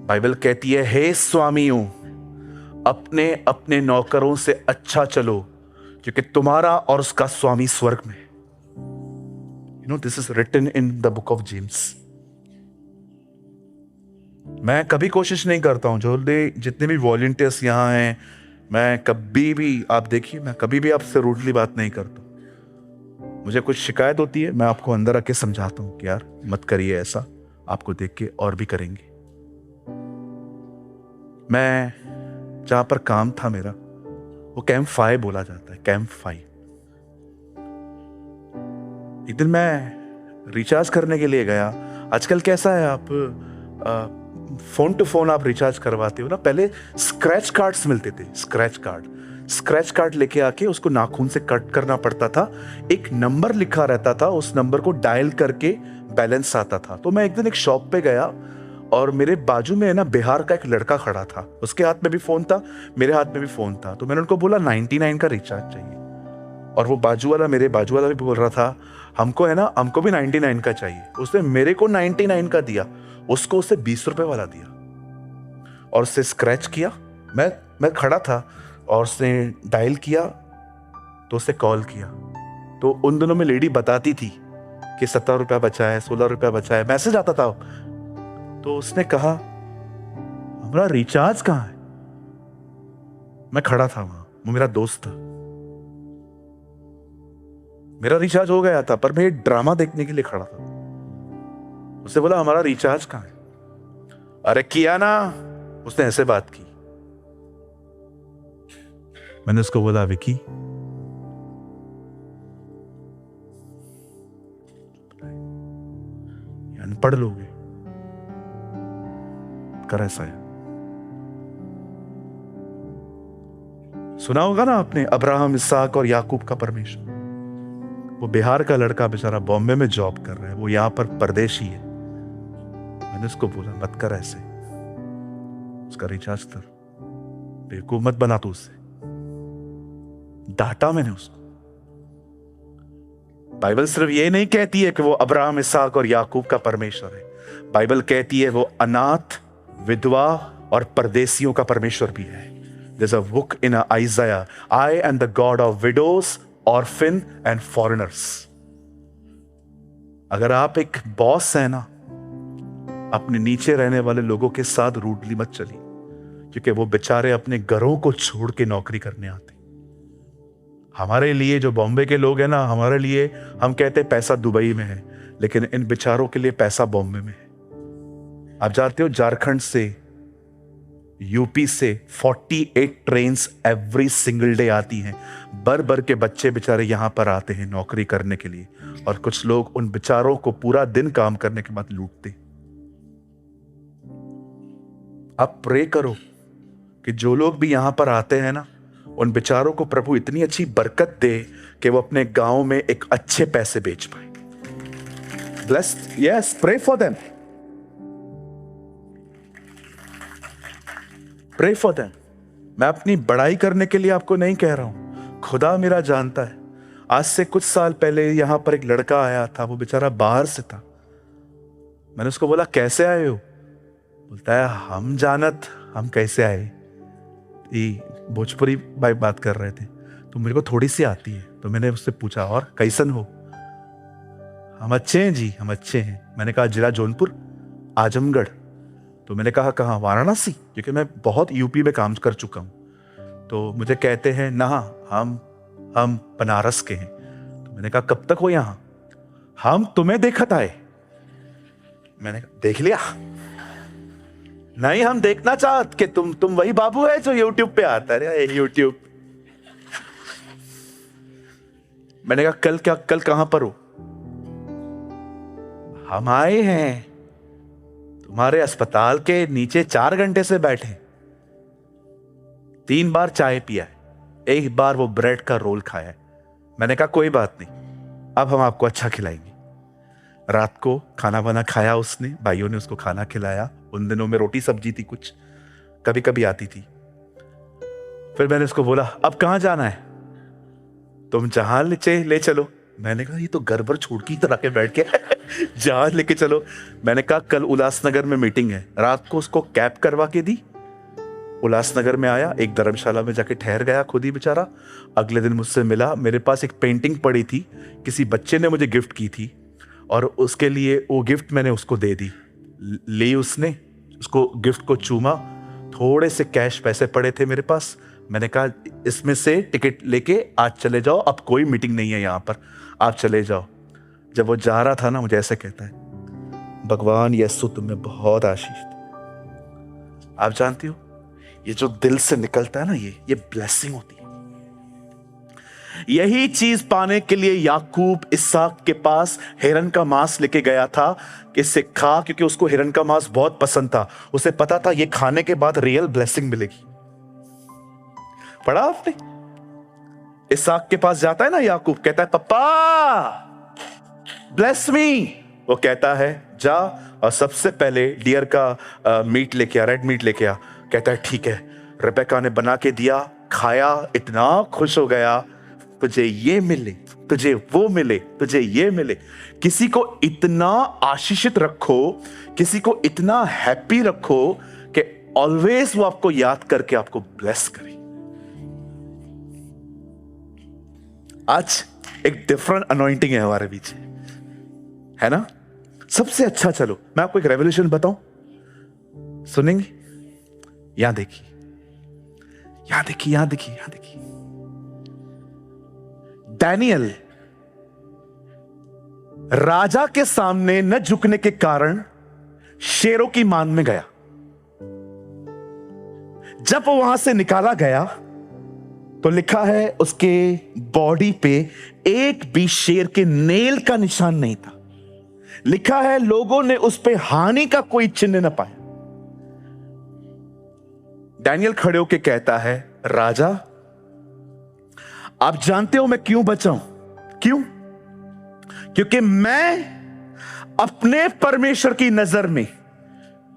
बाइबल कहती है हे स्वामियों अपने अपने नौकरों से अच्छा चलो, क्योंकि तुम्हारा और उसका स्वामी स्वर्ग में। You know this is written in the book of James. मैं कभी कोशिश नहीं करता हूं, जो जितने भी वॉलंटियर्स यहां हैं, मैं कभी भी, आप देखिए, मैं कभी भी आपसे रूडली बात नहीं करता। मुझे कुछ शिकायत होती है, मैं आपको अंदर आके समझाता हूं कि यार मत करिए ऐसा, आपको देख के और भी करेंगे। मैं जहां पर काम था मेरा, वो कैंप 5 बोला जाता है, कैंप 5। एक दिन मैं रिचार्ज करने के लिए गया। आजकल कैसा है, आप फोन टू फोन आप रिचार्ज करवाते हो ना, पहले स्क्रैच कार्ड्स मिलते थे। स्क्रैच कार्ड लेके आके उसको नाखून से कट करना पड़ता था, एक नंबर लिखा रहता था, उस नंबर को डायल करके बैलेंस आता था। तो मैं एक दिन एक शॉप पे गया और मेरे बाजू में है ना बिहार का एक लड़का खड़ा था, उसके हाथ में भी फोन था, मेरे हाथ में भी फोन था। तो मैंने उनको बोला 99 का रिचार्ज चाहिए, और वो मेरे बाजू वाला भी बोल रहा था हमको है ना, हमको भी 99 का चाहिए। उसने मेरे को 99 का दिया, उसको उससे 20 रुपए वाला दिया, और उससे स्क्रैच किया। मैं खड़ा था और उसने डायल किया, तो उससे कॉल किया। तो उन दोनों में लेडी बताती थी कि 17 रुपया बचा है, 16 रुपया बचा है, मैसेज आता था। तो उसने कहा हमारा रिचार्ज कहाँ है। मैं खड़ा था वहां, वो मेरा दोस्त था, मेरा रिचार्ज हो गया था, पर मैं ड्रामा देखने के लिए खड़ा था। उसने बोला हमारा रिचार्ज कहाँ है। अरे किया ना, उसने ऐसे बात की। मैंने उसको बोला विकी, अनपढ़ लोग हैं, कर ऐसा है। सुना होगा ना आपने अब्राहम, इसहाक और याकूब का परमेश्वर। वो बिहार का लड़का बेचारा बॉम्बे में जॉब कर रहा है, वो यहां पर परदेशी है। मैंने उसको बोला मत कर ऐसे, उसका रिचार्ज कर, बेवकूफ मत बना तू उससे। डांटा मैंने उसको। बाइबल सिर्फ ये नहीं कहती है कि वो अब्राहम, इसहाक और याकूब का परमेश्वर है, बाइबल कहती है वो अनाथ, विधवा और परदेसियों का परमेश्वर भी है। There's a book in Isaiah, I am the God of widows, orphan and foreigners. अगर आप एक बॉस है ना, अपने नीचे रहने वाले लोगों के साथ रूडली मत चलिए, क्योंकि वो बेचारे अपने घरों को छोड़ के नौकरी करने आते। हमारे लिए जो बॉम्बे के लोग हैं ना, हमारे लिए हम कहते हैं पैसा दुबई में है, लेकिन इन बेचारों के लिए पैसा बॉम्बे में है। आप जानते हो झारखंड से, यूपी से 48 ट्रेन्स एवरी सिंगल डे आती हैं। भर भर के बच्चे बेचारे यहां पर आते हैं नौकरी करने के लिए, और कुछ लोग उन बेचारों को पूरा दिन काम करने के बाद लूटते। आप प्रे करो कि जो लोग भी यहां पर आते हैं ना, उन बेचारों को प्रभु इतनी अच्छी बरकत दे कि वो अपने गांव में एक अच्छे पैसे बेच पाए। Blessed, yes, pray for them, pray for them. मैं अपनी बड़ाई करने के लिए आपको नहीं कह रहा हूं, खुदा मेरा जानता है। आज से कुछ साल पहले यहां पर एक लड़का आया था, वो बेचारा बाहर से था। मैंने उसको बोला कैसे आए हो? बोलता है हम जानत हम कैसे आए। भोजपुरी भाई बात कर रहे थे, तो मेरे को थोड़ी सी आती है। तो मैंने उससे पूछा और कैसन हो? हम अच्छे हैं जी, हम अच्छे हैं। मैंने कहा जिला जौनपुर, आजमगढ़। तो मैंने कहा कहाँ? वाराणसी, क्योंकि मैं बहुत यूपी में काम कर चुका हूँ। तो मुझे कहते हैं ना हम बनारस के हैं। तो मैंने कहा कब तक हो यहाँ? हम तुम्हें देखत आए। मैंने कहा देख लिया? नहीं, हम देखना चाहत कि तुम वही बाबू है जो यूट्यूब पे आता है। यूट्यूब। मैंने कहा कल कहां पर हो? हम आए हैं तुम्हारे अस्पताल के नीचे 4 घंटे से बैठे, 3 बार चाय पिया है, 1 बार वो ब्रेड का रोल खाया है। मैंने कहा कोई बात नहीं, अब हम आपको अच्छा खिलाएंगे। रात को खाना वाना खाया उसने, भाइयों ने उसको खाना खिलाया। उन दिनों में रोटी सब्जी थी, कुछ कभी कभी आती थी। फिर मैंने उसको बोला अब कहां जाना है? तुम जहां ले चलो। मैंने कहा ये तो गड़बड़ छोड़ की तरह के बैठ के जहां लेके चलो। मैंने कहा कल उल्लासनगर में मीटिंग है। रात को उसको कैब करवा के दी, उल्लासनगर में आया, एक धर्मशाला में जाके ठहर गया खुद ही बेचारा। अगले दिन मुझसे मिला। मेरे पास एक पेंटिंग पड़ी थी, किसी बच्चे ने मुझे गिफ्ट की थी, और उसके लिए वो गिफ्ट मैंने उसको दे दी। ली उसने, उसको गिफ्ट को चूमा। थोड़े से कैश पैसे पड़े थे मेरे पास। मैंने कहा इसमें से टिकट लेके आज चले जाओ, अब कोई मीटिंग नहीं है यहां पर, आप चले जाओ। जब वो जा रहा था ना, मुझे ऐसे कहता है भगवान यीशु तुम्हें बहुत आशीष दे। आप जानती हो ये जो दिल से निकलता है ना, ये ब्लेसिंग होती है। यही चीज पाने के लिए याकूब इसहाक के पास हिरन का मांस लेके गया था, इससे खा, क्योंकि उसको हिरन का मांस बहुत पसंद था। उसे पता था ये खाने के बाद रियल ब्लेसिंग मिलेगी। पढ़ा आपने? इसहाक के पास जाता है ना याकूब, कहता है पप्पा ब्लेस मी। वो कहता है जा और सबसे पहले डियर का मीट लेके आ, रेड मीट लेके आ। कहता है ठीक है। रेबेका ने बना के दिया, खाया, इतना खुश हो गया, तुझे ये मिले, तुझे वो मिले, तुझे ये मिले। किसी को इतना आशीषित रखो, किसी को इतना हैप्पी रखो कि ऑलवेज वो आपको याद करके आपको ब्लेस करे। आज एक डिफरेंट अनॉइंटिंग है हमारे बीच, है ना? सबसे अच्छा, चलो मैं आपको एक रेवोल्यूशन बताऊं, सुनेंगे? यहां देखिए, यहां देखिए, यहां देखिए, यहां देखिए। डैनियल राजा के सामने न झुकने के कारण शेरों की मान में गया। जब वो वहां से निकाला गया तो लिखा है उसके बॉडी पे एक भी शेर के नेल का निशान नहीं था। लिखा है लोगों ने उस पे हानि का कोई चिन्ह न पाया। डैनियल खड़े होकर कहता है राजा, आप जानते हो मैं क्यों बचा हूं? क्यों? क्योंकि मैं अपने परमेश्वर की नजर में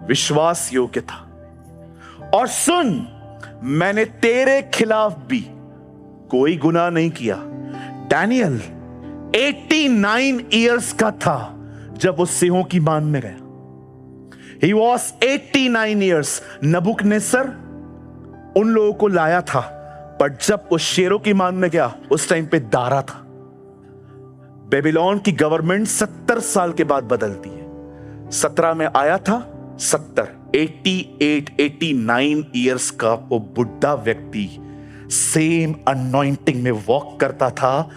विश्वास योग्य था। और सुन, मैंने तेरे खिलाफ भी कोई गुनाह नहीं किया। डैनियल 89 इयर्स का था जब वो सिंहों की मान में गया। He was 89 years। नबूकदनेस्सर उन लोगों को लाया था, पर जब वो शेरों की मान में गया उस टाइम पे दारा था। बेबीलोन की गवर्नमेंट 70 साल के बाद बदलती है। 17 में आया था, 89 ईयर्स का वो बुढ़ा व्यक्ति सेम अनॉइंटिंग में वॉक करता था।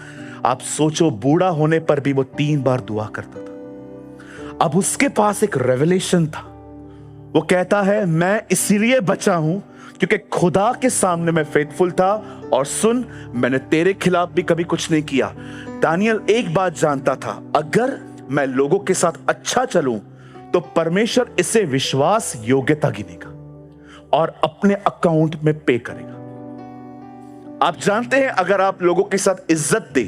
आप सोचो, बूढ़ा होने पर भी वो 3 बार दुआ करता था। अब उसके पास एक रेवलेशन था। वो कहता है, मैं इसीलिए बचा हूं क्योंकि खुदा के सामने मैं फेथफुल था, और सुन, मैंने तेरे खिलाफ भी कभी कुछ नहीं किया। दानियल एक बात जानता था, अगर मैं लोगों के साथ अच्छा चलूं तो परमेश्वर इसे विश्वास योग्यता गिनेगा और अपने अकाउंट में पे करेगा। आप जानते हैं, अगर आप लोगों के साथ इज्जत दे,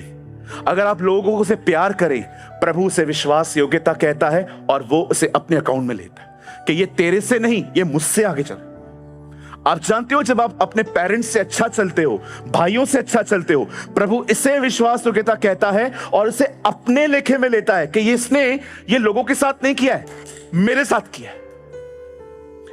अगर आप लोगों से प्यार करें, प्रभु से विश्वास योग्यता कहता है और वो उसे अपने अकाउंट में लेता है कि ये तेरे से नहीं, ये मुझसे आगे चल। आप जानते हो, जब आप अपने पेरेंट्स से अच्छा चलते हो, भाइयों से अच्छा चलते हो, प्रभु इसे विश्वास योग्यता कहता है और इसे अपने लेखे में लेता है कि इसने ये लोगों के साथ नहीं किया है, मेरे साथ किया है।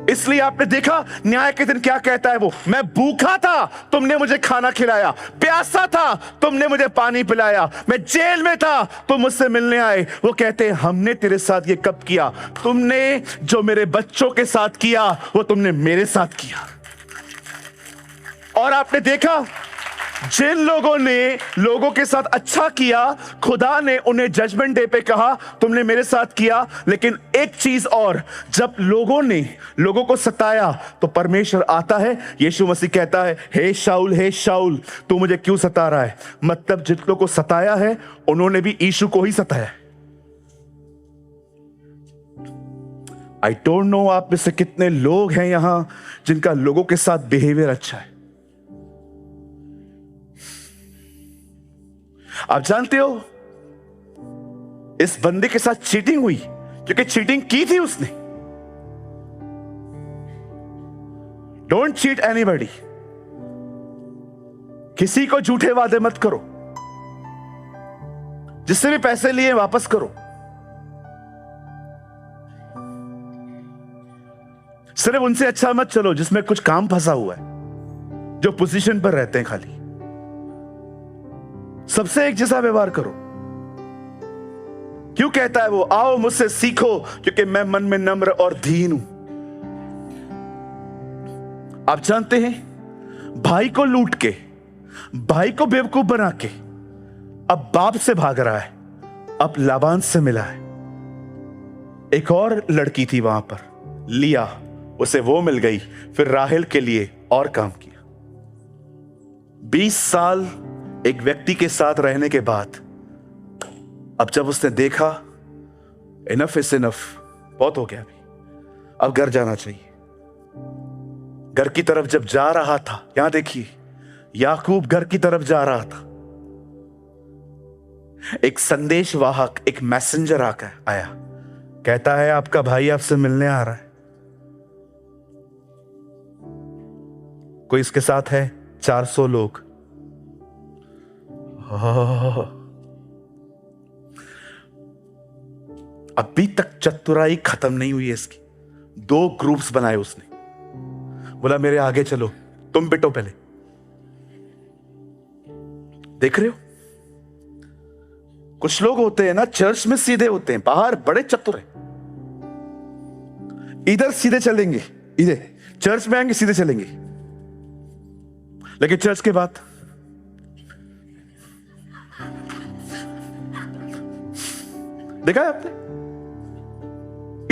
इसलिए आपने देखा न्याय के दिन क्या कहता है वो, मैं भूखा था, तुमने मुझे खाना खिलाया, प्यासा था, तुमने मुझे पानी पिलाया, मैं जेल में था, तुम मुझसे मिलने आए। वो कहते हैं, हमने तेरे साथ ये कब किया? तुमने जो मेरे बच्चों के साथ किया वो तुमने मेरे साथ किया। और आपने देखा, जिन लोगों ने लोगों के साथ अच्छा किया, खुदा ने उन्हें जजमेंट डे पे कहा, तुमने मेरे साथ किया। लेकिन एक चीज और, जब लोगों ने लोगों को सताया तो परमेश्वर आता है, यीशु मसीह कहता है, हे शाऊल तू मुझे क्यों सता रहा है? मतलब जितनों को सताया है उन्होंने भी यीशु को ही सताया। आई डोंट नो आप में से कितने लोग हैं यहां जिनका लोगों के साथ बिहेवियर अच्छा है। आप जानते हो, इस बंदे के साथ चीटिंग हुई क्योंकि चीटिंग की थी उसने। Don't cheat anybody. किसी को झूठे वादे मत करो, जिससे भी पैसे लिए वापस करो। सिर्फ उनसे अच्छा मत चलो जिसमें कुछ काम फंसा हुआ है, जो पोजीशन पर रहते हैं खाली। सबसे एक जैसा व्यवहार करो। क्यों कहता है वो, आओ मुझसे सीखो क्योंकि मैं मन में नम्र और दीन हूं। आप जानते हैं, भाई को लूट के, भाई को बेवकूफ बना के अब बाप से भाग रहा है, अब लाबान से मिला है। एक और लड़की थी वहां पर, लिया, उसे वो मिल गई, फिर राहेल के लिए और काम किया। 20 साल एक व्यक्ति के साथ रहने के बाद अब जब उसने देखा इनफ इज इनफ, बहुत हो गया, अभी अब घर जाना चाहिए। घर की तरफ जब जा रहा था, यहां देखिए, याकूब घर की तरफ जा रहा था, एक संदेशवाहक, एक मैसेंजर आकर आया, कहता है आपका भाई आपसे मिलने आ रहा है। कोई इसके साथ है? 400 लोग। अभी तक चतुराई खत्म नहीं हुई है इसकी। 2 ग्रुप्स बनाए उसने, बोला मेरे आगे चलो, तुम बिटो पहले। देख रहे हो, कुछ लोग होते हैं ना, चर्च में सीधे होते हैं, बाहर बड़े चतुर हैं। इधर सीधे चलेंगे, इधर चर्च में आएंगे सीधे चलेंगे, लेकिन चर्च के बाद देखा है आपने,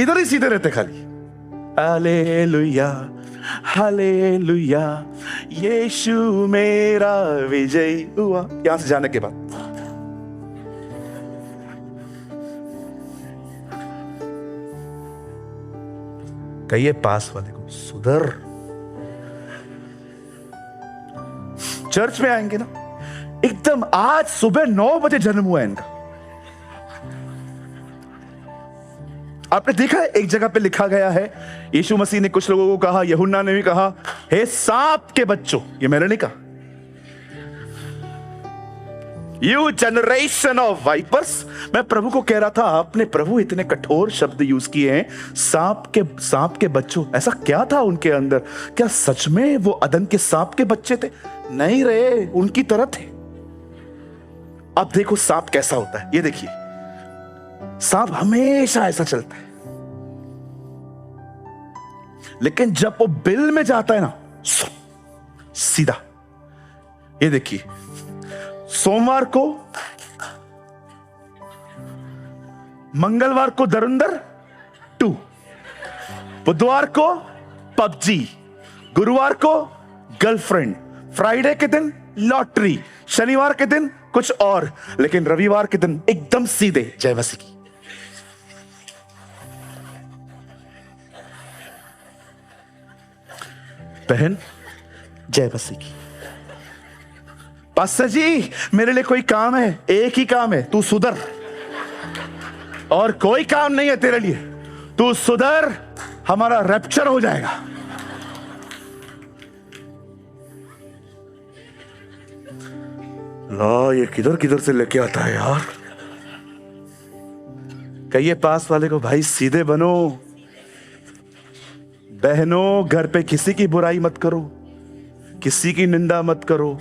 इधर ही सीधे रहते खाली। हालेलुया हालेलुया यीशु मेरा विजय हुआ। यहां से जाने के बाद कहिए पास वाले को, सुधर। चर्च में आएंगे ना, एकदम आज सुबह 9 बजे जन्म हुआ है इनका। आपने देखा है, एक जगह पे लिखा गया है, यीशु मसीह ने कुछ लोगों को कहा, यूहन्ना ने भी कहा, हे सांप के बच्चों, ये मैंने नहीं कहा, यू जनरेशन ऑफ वाइपर्स। मैं प्रभु को कह रहा था, आपने प्रभु इतने कठोर शब्द यूज किए हैं, सांप के बच्चों। ऐसा क्या था उनके अंदर? क्या सच में वो अदन के सांप के बच्चे थे? नहीं रहे, उनकी तरह थे। अब देखो सांप कैसा होता है, ये देखिए, सांप हमेशा ऐसा चलता है, लेकिन जब वो बिल में जाता है ना, सीधा, ये देखिए, सोमवार को, मंगलवार को धुरंधर 2, बुधवार को पबजी, गुरुवार को गर्लफ्रेंड, फ्राइडे के दिन लॉटरी, शनिवार के दिन कुछ और, लेकिन रविवार के दिन एकदम सीधे जय मसीह की। बहन, जय मसीह की। पास्टर जी, मेरे लिए कोई काम है, एक ही काम है, तू सुधर, और कोई काम नहीं है तेरे लिए, तू सुधर, हमारा रैप्चर हो जाएगा। ला, ये किधर किधर से लेके आता है यार। कहिए पास वाले को, भाई सीधे बनो। बहनों, घर पे किसी की बुराई मत करो, किसी की निंदा मत करो,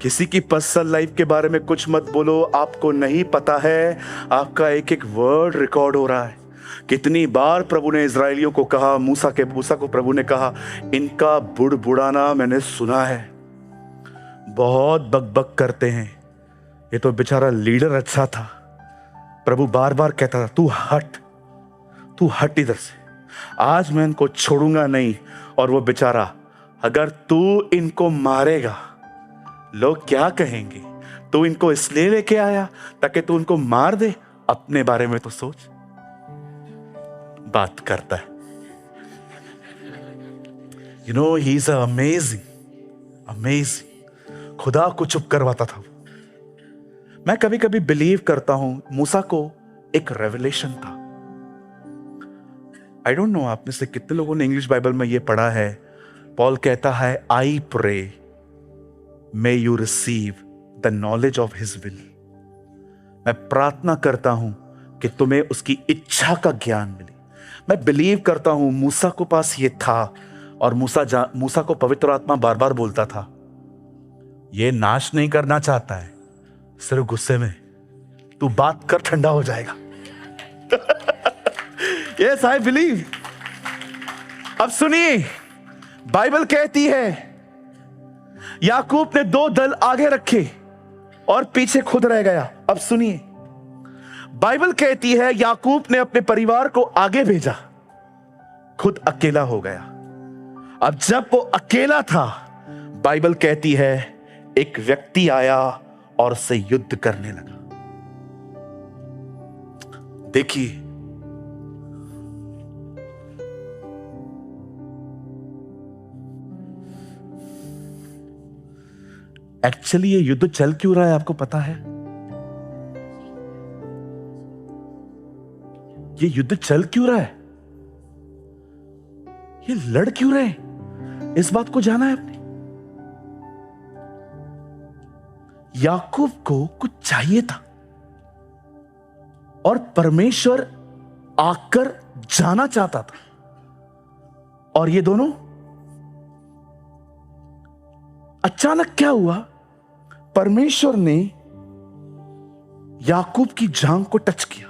किसी की पर्सनल लाइफ के बारे में कुछ मत बोलो। आपको नहीं पता है, आपका एक एक वर्ड रिकॉर्ड हो रहा है। कितनी बार प्रभु ने इजराइलियों को कहा, मूसा को प्रभु ने कहा, इनका बुड़बुड़ाना मैंने सुना है, बहुत बकबक करते हैं। ये तो बेचारा लीडर अच्छा था। प्रभु बार बार कहता था, तू हट इधर से, आज मैं इनको छोड़ूंगा नहीं। और वो बेचारा, अगर तू इनको मारेगा लोग क्या कहेंगे? तू इनको इसलिए लेके आया ताकि तू उनको मार दे? अपने बारे में तो सोच। बात करता है। You know, he is amazing. खुदा को चुप करवाता था। मैं कभी कभी बिलीव करता हूं मूसा को एक रेवलेशन था। आई डोंट नो आप में से कितने लोगों ने इंग्लिश बाइबल में यह पढ़ा है। पॉल कहता है, I pray may you receive the knowledge of his will. मैं प्रार्थना करता हूं कि तुम्हें उसकी इच्छा का ज्ञान मिले। मैं बिलीव करता हूं मूसा को पास ये था, और मूसा को पवित्र आत्मा बार बार बोलता था, ये नाश नहीं करना चाहता है, सिर्फ गुस्से में, तू बात कर, ठंडा हो जाएगा। Yes, I believe. अब सुनिए, बाइबल कहती है याकूब ने 2 दल आगे रखे और पीछे खुद रह गया। अब सुनिए, बाइबल कहती है याकूब ने अपने परिवार को आगे भेजा, खुद अकेला हो गया। अब जब वो अकेला था, बाइबल कहती है एक व्यक्ति आया और उससे युद्ध करने लगा। देखिए, एक्चुअली ये युद्ध चल क्यों रहा है आपको पता है? ये युद्ध चल क्यों रहा है? ये लड़ क्यों रहे? इस बात को जाना है आपने। याकूब को कुछ चाहिए था और परमेश्वर आकर जाना चाहता था, और ये दोनों, अचानक क्या हुआ, परमेश्वर ने याकूब की जांघ को टच किया।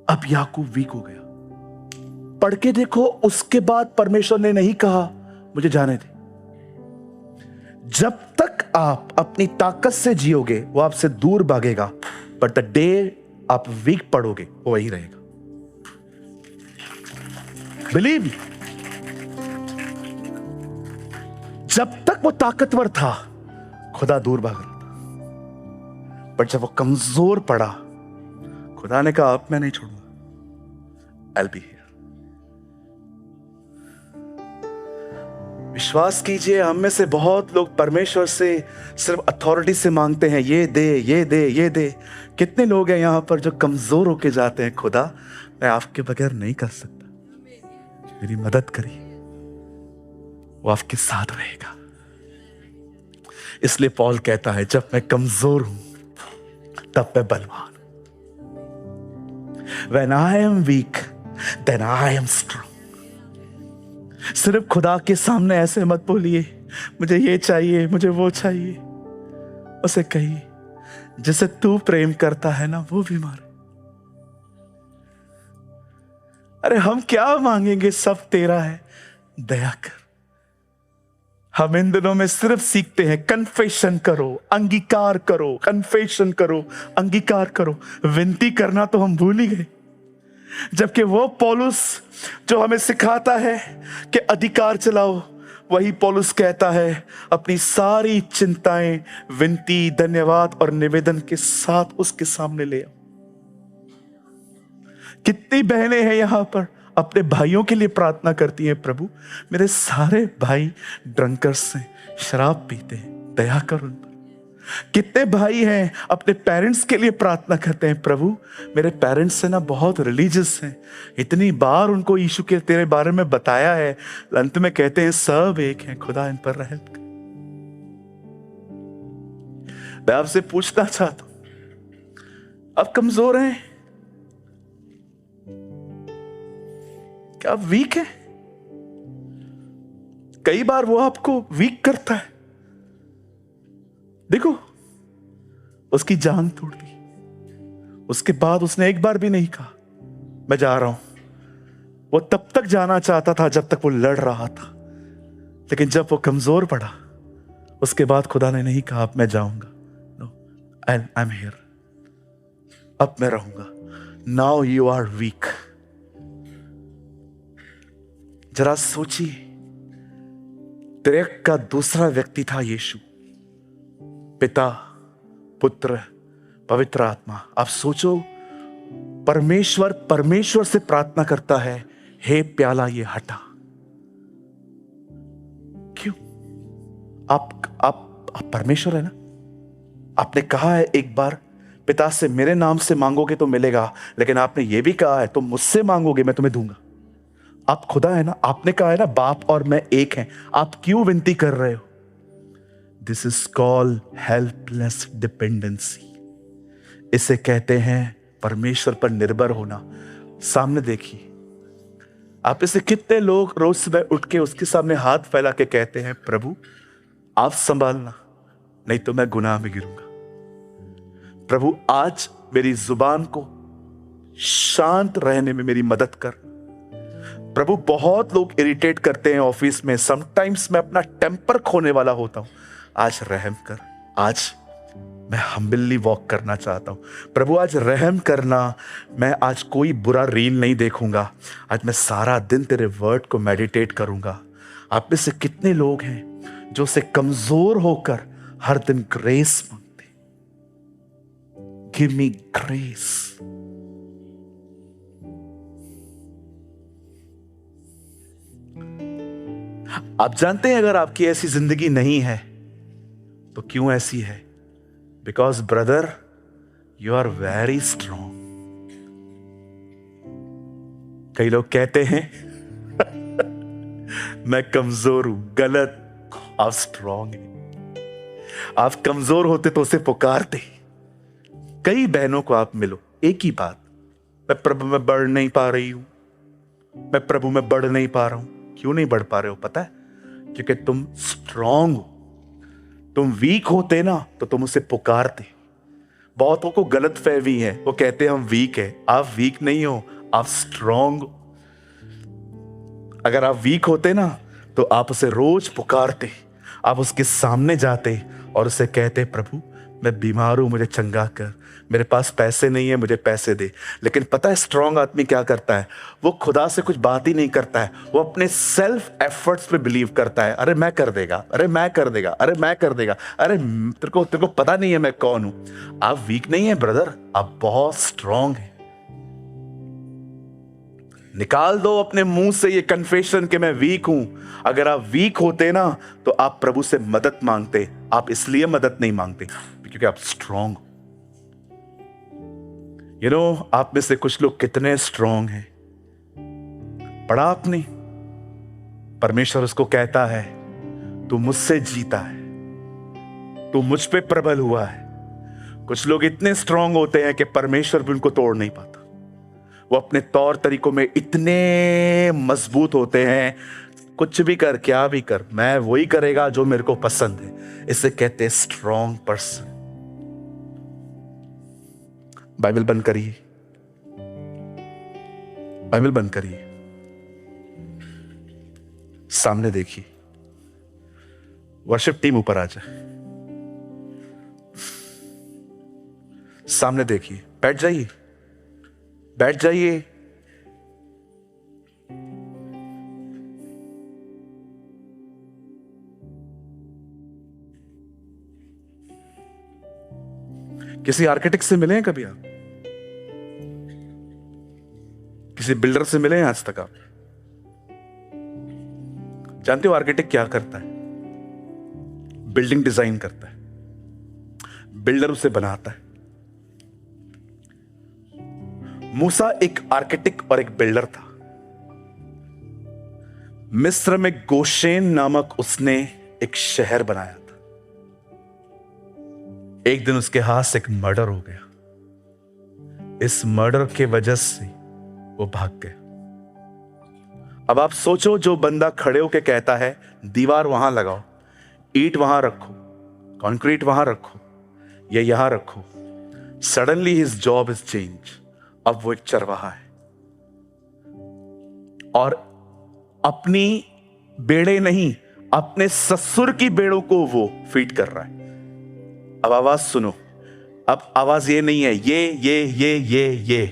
अब याकूब वीक हो गया। पढ़ के देखो, उसके बाद परमेश्वर ने नहीं कहा मुझे जाने दे। जब तक आप अपनी ताकत से जियोगे वो आपसे दूर भागेगा, बट द डे आप वीक पड़ोगे वो वही रहेगा। बिलीव। जब तक वो ताकतवर था खुदा दूर भाग रहा था, बट जब वो कमजोर पड़ा खुदा ने कहा अब मैं नहीं छोड़ूंगा, I'll be here। विश्वास कीजिए, हम में से बहुत लोग परमेश्वर से सिर्फ अथॉरिटी से मांगते हैं, ये दे ये दे ये दे। कितने लोग हैं यहां पर जो कमजोर होके जाते हैं, खुदा मैं आपके बगैर नहीं कर सकता, मेरी मदद करिए। वो आपके साथ रहेगा। इसलिए पॉल कहता है जब मैं कमजोर हूं तब मैं बलवान हूं। When I am weak, then I am strong। सिर्फ खुदा के सामने ऐसे मत बोलिए मुझे ये चाहिए मुझे वो चाहिए। उसे कहिए जिसे तू प्रेम करता है ना वो बीमार है। अरे हम क्या मांगेंगे, सब तेरा है, दया कर। हम इन दिनों में सिर्फ सीखते हैं कन्फेशन करो, अंगीकार करो, कन्फेशन करो, अंगीकार करो। विनती करना तो हम भूल ही गए। जबकि वो पौलुस जो हमें सिखाता है कि अधिकार चलाओ, वही पौलुस कहता है अपनी सारी चिंताएं विनती, धन्यवाद और निवेदन के साथ उसके सामने ले आओ। कितनी बहनें हैं यहां पर अपने भाइयों के लिए प्रार्थना करती हैं, प्रभु मेरे सारे भाई ड्रंकर्स हैं, शराब पीते हैं, दया कर उन पर। कितने भाई हैं अपने पेरेंट्स के लिए प्रार्थना करते हैं, प्रभु मेरे पेरेंट्स से ना बहुत रिलीजियस हैं, इतनी बार उनको यीशु के तेरे बारे में बताया है, अंत में कहते हैं सब एक हैं, खुदा इन पर रहम कर। मैं आपसे पूछना चाहता हूं, आप कमजोर हैं क्या? आप वीक हैं? कई बार वो आपको वीक करता है। देखो, उसकी जान तोड़ दी, उसके बाद उसने एक बार भी नहीं कहा मैं जा रहा हूं। वो तब तक जाना चाहता था जब तक वो लड़ रहा था, लेकिन जब वो कमजोर पड़ा, उसके बाद खुदा ने नहीं कहा अब मैं जाऊंगा। नो, आई एम हियर, अब मैं रहूंगा। Now you are weak. जरा सोचिए, त्रिएक का दूसरा व्यक्ति था यीशु, पिता, पुत्र, पवित्र आत्मा। आप सोचो, परमेश्वर से प्रार्थना करता है, हे प्याला ये हटा। क्यों? आप परमेश्वर है ना। आपने कहा है एक बार, पिता से मेरे नाम से मांगोगे तो मिलेगा, लेकिन आपने ये भी कहा है तुम मुझसे मांगोगे मैं तुम्हें दूंगा। आप खुदा है ना। आपने कहा है ना बाप और मैं एक हैं। आप क्यों विनती कर रहे हो? This is called helpless dependency. इसे कहते हैं परमेश्वर पर निर्भर होना। सामने देखिए, आप इसे कितने लोग रोज सुबह उठ के उसके सामने हाथ फैला के कहते हैं, प्रभु आप संभालना, नहीं तो मैं गुनाह में गिरूंगा। प्रभु आज मेरी जुबान को शांत रहने में मेरी मदद कर। प्रभु बहुत लोग इरिटेट करते हैं ऑफिस में, समटाइम्स मैं अपना टेम्पर खोने वाला होता हूं, आज रहम कर। आज मैं हम्बली वॉक करना चाहता हूं। प्रभु आज रहम करना, मैं आज कोई बुरा रील नहीं देखूंगा, आज मैं सारा दिन तेरे वर्ड को मेडिटेट करूंगा। आप में से कितने लोग हैं जो से कमजोर होकर हर दिन ग्रेस मांगते? Give me grace. आप जानते हैं अगर आपकी ऐसी जिंदगी नहीं है तो क्यों ऐसी है? Because brother you are very strong. कई लोग कहते हैं मैं कमजोर हूं। गलत, आप स्ट्रॉन्ग हैं। आप कमजोर होते तो उसे पुकारते। कई बहनों को आप मिलो, एक ही बात, मैं प्रभु में बढ़ नहीं पा रही हूं, मैं प्रभु में बढ़ नहीं पा रहा हूं। क्यों नहीं बढ़ पा रहे हो? पता है, क्योंकि तुम स्ट्रॉन्ग हो। तुम वीक होते ना तो तुम उसे पुकारते। बहुतों को गलत फहमी है, वो कहते हैं हम वीक है। आप वीक नहीं हो, आप स्ट्रॉन्ग हो। अगर आप वीक होते ना तो आप उसे रोज पुकारते, आप उसके सामने जाते और उसे कहते, प्रभु मैं बीमार हूं, मुझे चंगा कर, मेरे पास पैसे नहीं है, मुझे पैसे दे। लेकिन पता है स्ट्रॉन्ग आदमी क्या करता है? वो खुदा से कुछ बात ही नहीं करता है, वो अपने सेल्फ एफर्ट्स पे बिलीव करता है। अरे मैं कर देगा, अरे मैं कर देगा, अरे मैं कर देगा, अरे तेरे को पता नहीं है मैं कौन हूं। आप वीक नहीं है ब्रदर, आप बहुत स्ट्रॉन्ग हैं। निकाल दो अपने मुंह से ये कन्फेशन कि मैं वीक हूं। अगर आप वीक होते ना तो आप प्रभु से मदद मांगते। आप इसलिए मदद नहीं मांगते क्योंकि आप स्ट्रॉन्ग हो। यू नो, आप में से कुछ लोग कितने स्ट्रॉन्ग हैं। पढ़ा आपने, परमेश्वर उसको कहता है तू मुझसे जीता है, तू मुझ पे प्रबल हुआ है। कुछ लोग इतने स्ट्रॉन्ग होते हैं कि परमेश्वर भी उनको तोड़ नहीं पाता। वो अपने तौर तरीकों में इतने मजबूत होते हैं, कुछ भी कर, क्या भी कर, मैं वही करेगा जो मेरे को पसंद है। इसे कहते हैं स्ट्रॉन्ग पर्सन। बाइबल बंद करिए बाइबल बंद करिए, सामने देखिए। वर्शिप टीम ऊपर आ जाए, सामने देखिए। बैठ जाइए, बैठ जाइए। किसी आर्किटेक्ट से मिले हैं कभी आप? किसी बिल्डर से मिले हैं आज तक आप? जानते हो आर्किटेक्ट क्या करता है? बिल्डिंग डिजाइन करता है, बिल्डर उसे बनाता है। मूसा एक आर्किटेक्ट और एक बिल्डर था। मिस्र में गोशेन नामक उसने एक शहर बनाया था। एक दिन उसके हाथ से एक मर्डर हो गया। इस मर्डर के वजह से वो भाग गया। अब आप सोचो, जो बंदा खड़े होकर कहता है दीवार वहां लगाओ, ईंट वहां रखो, कंक्रीट वहां रखो, या यहां रखो, suddenly his job is change. अब वो एक चरवाहा है और अपनी बेड़े नहीं, अपने ससुर की बेड़ों को वो फीड कर रहा है। अब आवाज सुनो, अब आवाज ये नहीं है ये,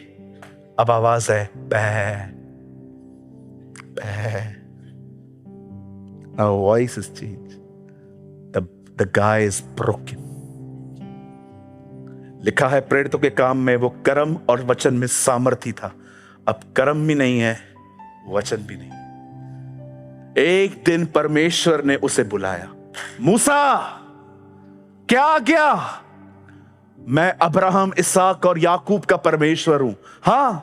अब आवाज है बै बै। Now voice is changed. The guy is broken. लिखा है प्रेरितों के काम में वो कर्म और वचन में सामर्थी था। अब कर्म भी नहीं है, वचन भी नहीं। एक दिन परमेश्वर ने उसे बुलाया, मूसा क्या आज्ञा? मैं अब्राहम, इसहाक और याकूब का परमेश्वर हूं। हां,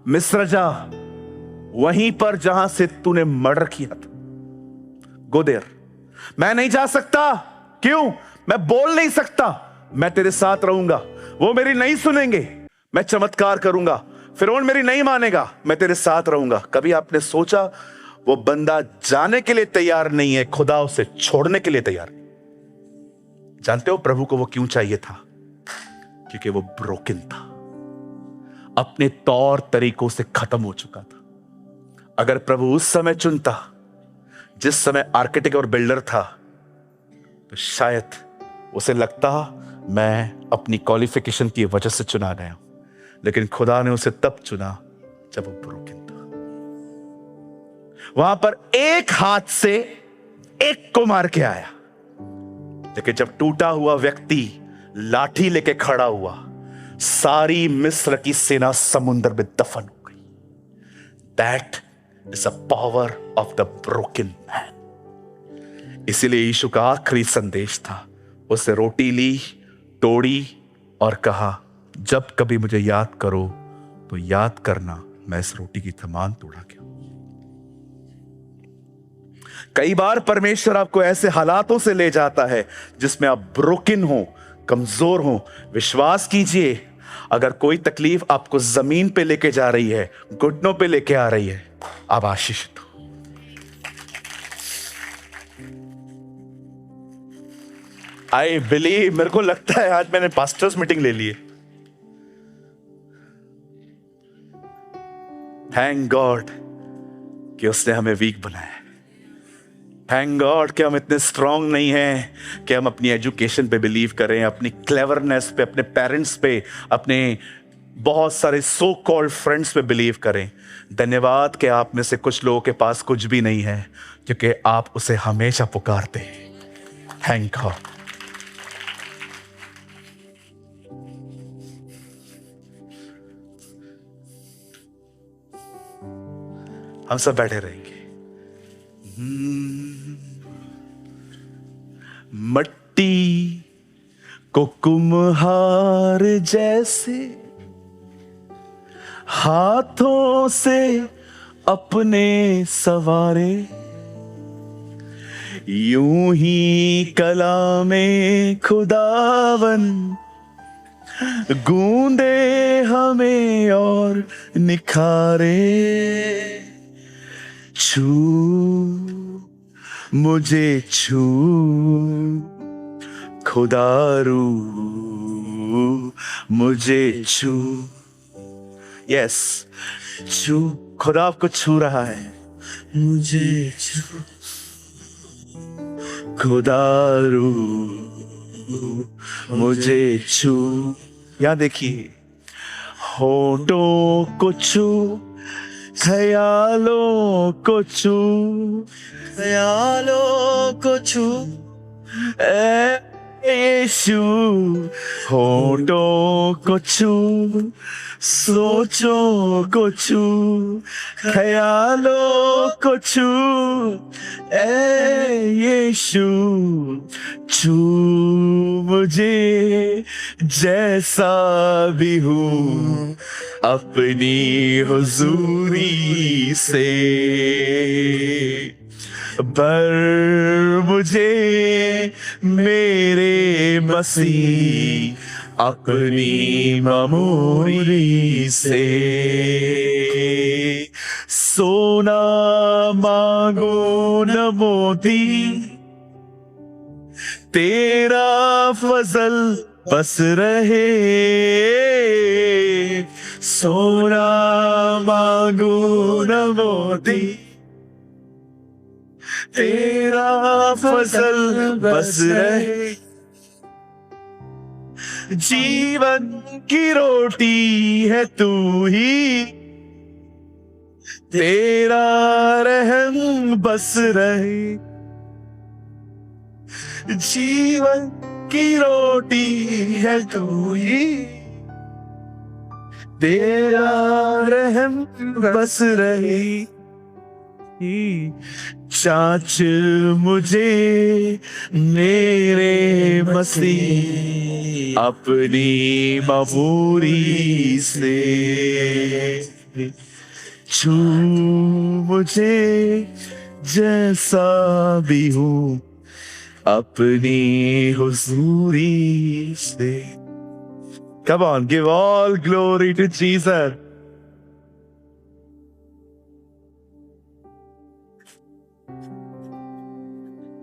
मिस्र जा, वहीं पर जहां से तूने मर्डर किया था। Go there. मैं नहीं जा सकता। क्यों? मैं बोल नहीं सकता। मैं तेरे साथ रहूंगा। वो मेरी नहीं सुनेंगे। मैं चमत्कार करूंगा, फिरौन मेरी नहीं मानेगा। मैं तेरे साथ रहूंगा। कभी आपने सोचा वो बंदा जाने के लिए तैयार नहीं है, खुदा उसे छोड़ने के लिए तैयार है। जानते हो प्रभु को वो क्यों चाहिए था? क्योंकि वो ब्रोकन था, अपने तौर तरीकों से खत्म हो चुका था। अगर प्रभु उस समय चुनता जिस समय आर्किटेक्ट और बिल्डर था, तो शायद उसे लगता मैं अपनी क्वालिफिकेशन की वजह से चुना गया हूं। लेकिन खुदा ने उसे तब चुना जब वो ब्रोकन था। वहां पर एक हाथ से एक को मार के आया, लेकिन जब टूटा हुआ व्यक्ति लाठी लेके खड़ा हुआ, सारी मिस्र की सेना समुद्र में दफन हो गई। That is a power of the broken man. इसीलिए यीशु का आखिरी संदेश था, उसने रोटी ली, तोड़ी और कहा, जब कभी मुझे याद करो तो याद करना मैं इस रोटी की थमान तोड़ा गया। कई बार परमेश्वर आपको ऐसे हालातों से ले जाता है जिसमें आप ब्रोकन हो, कमजोर हो। विश्वास कीजिए, अगर कोई तकलीफ आपको जमीन पे लेके जा रही है, घुटनों पे लेके आ रही है, आप आशीषित हो। आई बिलीव, मेरे को लगता है आज मैंने पास्टर्स मीटिंग ले ली है। थैंक गॉड कि उसने हमें वीक बनाया। थैंक गॉड कि हम इतने स्ट्रांग नहीं हैं कि हम अपनी एजुकेशन पे बिलीव करें, अपनी क्लेवरनेस पे, अपने पेरेंट्स पे, अपने बहुत सारे सो कॉल्ड फ्रेंड्स पे बिलीव करें। धन्यवाद कि आप में से कुछ लोगों के पास कुछ भी नहीं है, क्योंकि आप उसे हमेशा पुकारते हैं। Thank God. हम सब बैठे रहेंगे। मट्टी को कुम्हार जैसे हाथों से अपने सवारे, यूं ही कलामे खुदावन गूंदे हमें और निखारे। छू मुझे छू खुदारू, मुझे छू। यस, छू, खुदा आपको छू रहा है। मुझे छू खुदा रू, मुझे छू। यहाँ देखिए, होठों को छू, ख्यालों को छू, ख्यालों को छू, ए यीशु। होठों को छू, सोचों को छू, ख्यालों को छू, ए यीशु। छू मुझे जैसा भी हूँ अपनी हुजूरी से, भर मुझे मेरे मसीह अपनी ममूरी से। सोना मांगो न मोती, तेरा फजल बस रहे। सोना मांगो न मोती, तेरा फजल बस रहे। जीवन की रोटी है तू ही, तेरा रहम बस रहे। जीवन की रोटी है तू ही, तेरा रहम बस रहे। चाच मुझे मेरे मसीह अपनी मबूरी से, छू मुझे जैसा भी हूँ अपनी हुजूरी से। Come on, give all glory to Jesus.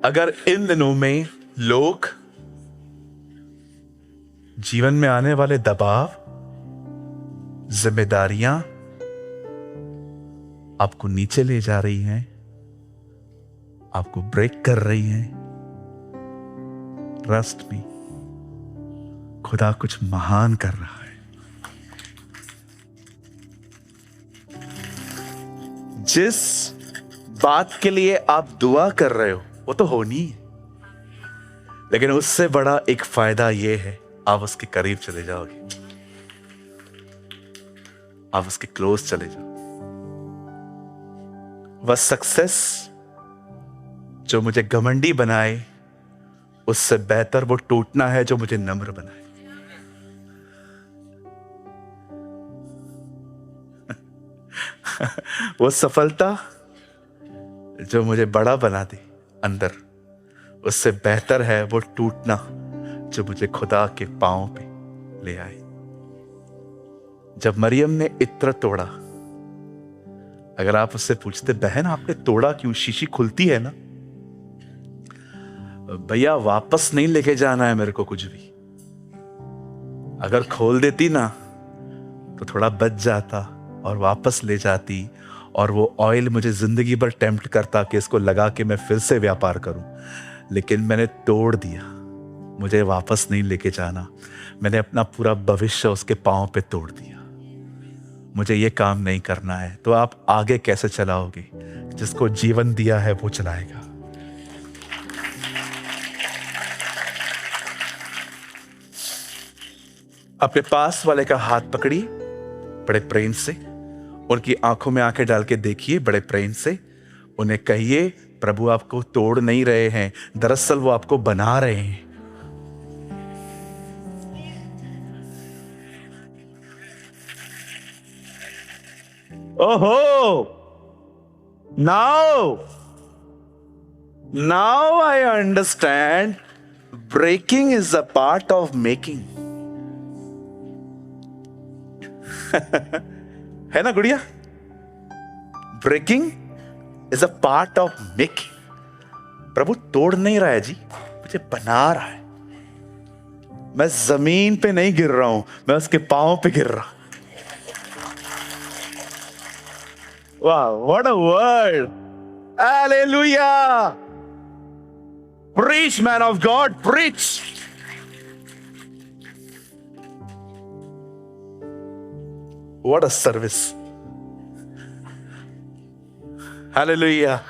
अगर इन दिनों में लोग जीवन में आने वाले दबाव, जिम्मेदारियां आपको नीचे ले जा रही हैं, आपको ब्रेक कर रही हैं, ट्रस्ट मी, खुदा कुछ महान कर रहा है। जिस बात के लिए आप दुआ कर रहे हो वो तो होनी है, लेकिन उससे बड़ा एक फायदा यह है, आप उसके करीब चले जाओगे, आप उसके क्लोज चले जाओ। वह सक्सेस जो मुझे घमंडी बनाए, उससे बेहतर वो टूटना है जो मुझे नम्र बनाए। वो सफलता जो मुझे बड़ा बना दे अंदर, उससे बेहतर है वो टूटना जो मुझे खुदा के पांव पे ले आए। जब मरियम ने इत्र तोड़ा, अगर आप उससे पूछते बहन आपने तोड़ा क्यों, शीशी खुलती है ना, भैया वापस नहीं लेके जाना है मेरे को कुछ भी, अगर खोल देती ना तो थोड़ा बच जाता और वापस ले जाती, और वो ऑयल मुझे जिंदगी भर टेम्प्ट करता कि इसको लगा के मैं फिर से व्यापार करूं, लेकिन मैंने तोड़ दिया, मुझे वापस नहीं लेके जाना, मैंने अपना पूरा भविष्य उसके पांव पे तोड़ दिया, मुझे ये काम नहीं करना है। तो आप आगे कैसे चलाओगे? जिसको जीवन दिया है वो चलाएगा। अपने पास वाले का हाथ पकड़िए बड़े प्रेम से, उनकी आंखों में आंखें डाल के देखिए बड़े प्रेम से, उन्हें कहिए प्रभु आपको तोड़ नहीं रहे हैं, दरअसल वो आपको बना रहे हैं। ओहो, now I understand breaking is a part of making. है ना गुड़िया? Breaking is a part of making. प्रभु तोड़ नहीं रहा है जी, मुझे बना रहा है। मैं जमीन पे नहीं गिर रहा हूं, मैं उसके पांव पे गिर रहा। Wow, what a word! Hallelujah! Preach, man of God, preach! What a service! Hallelujah!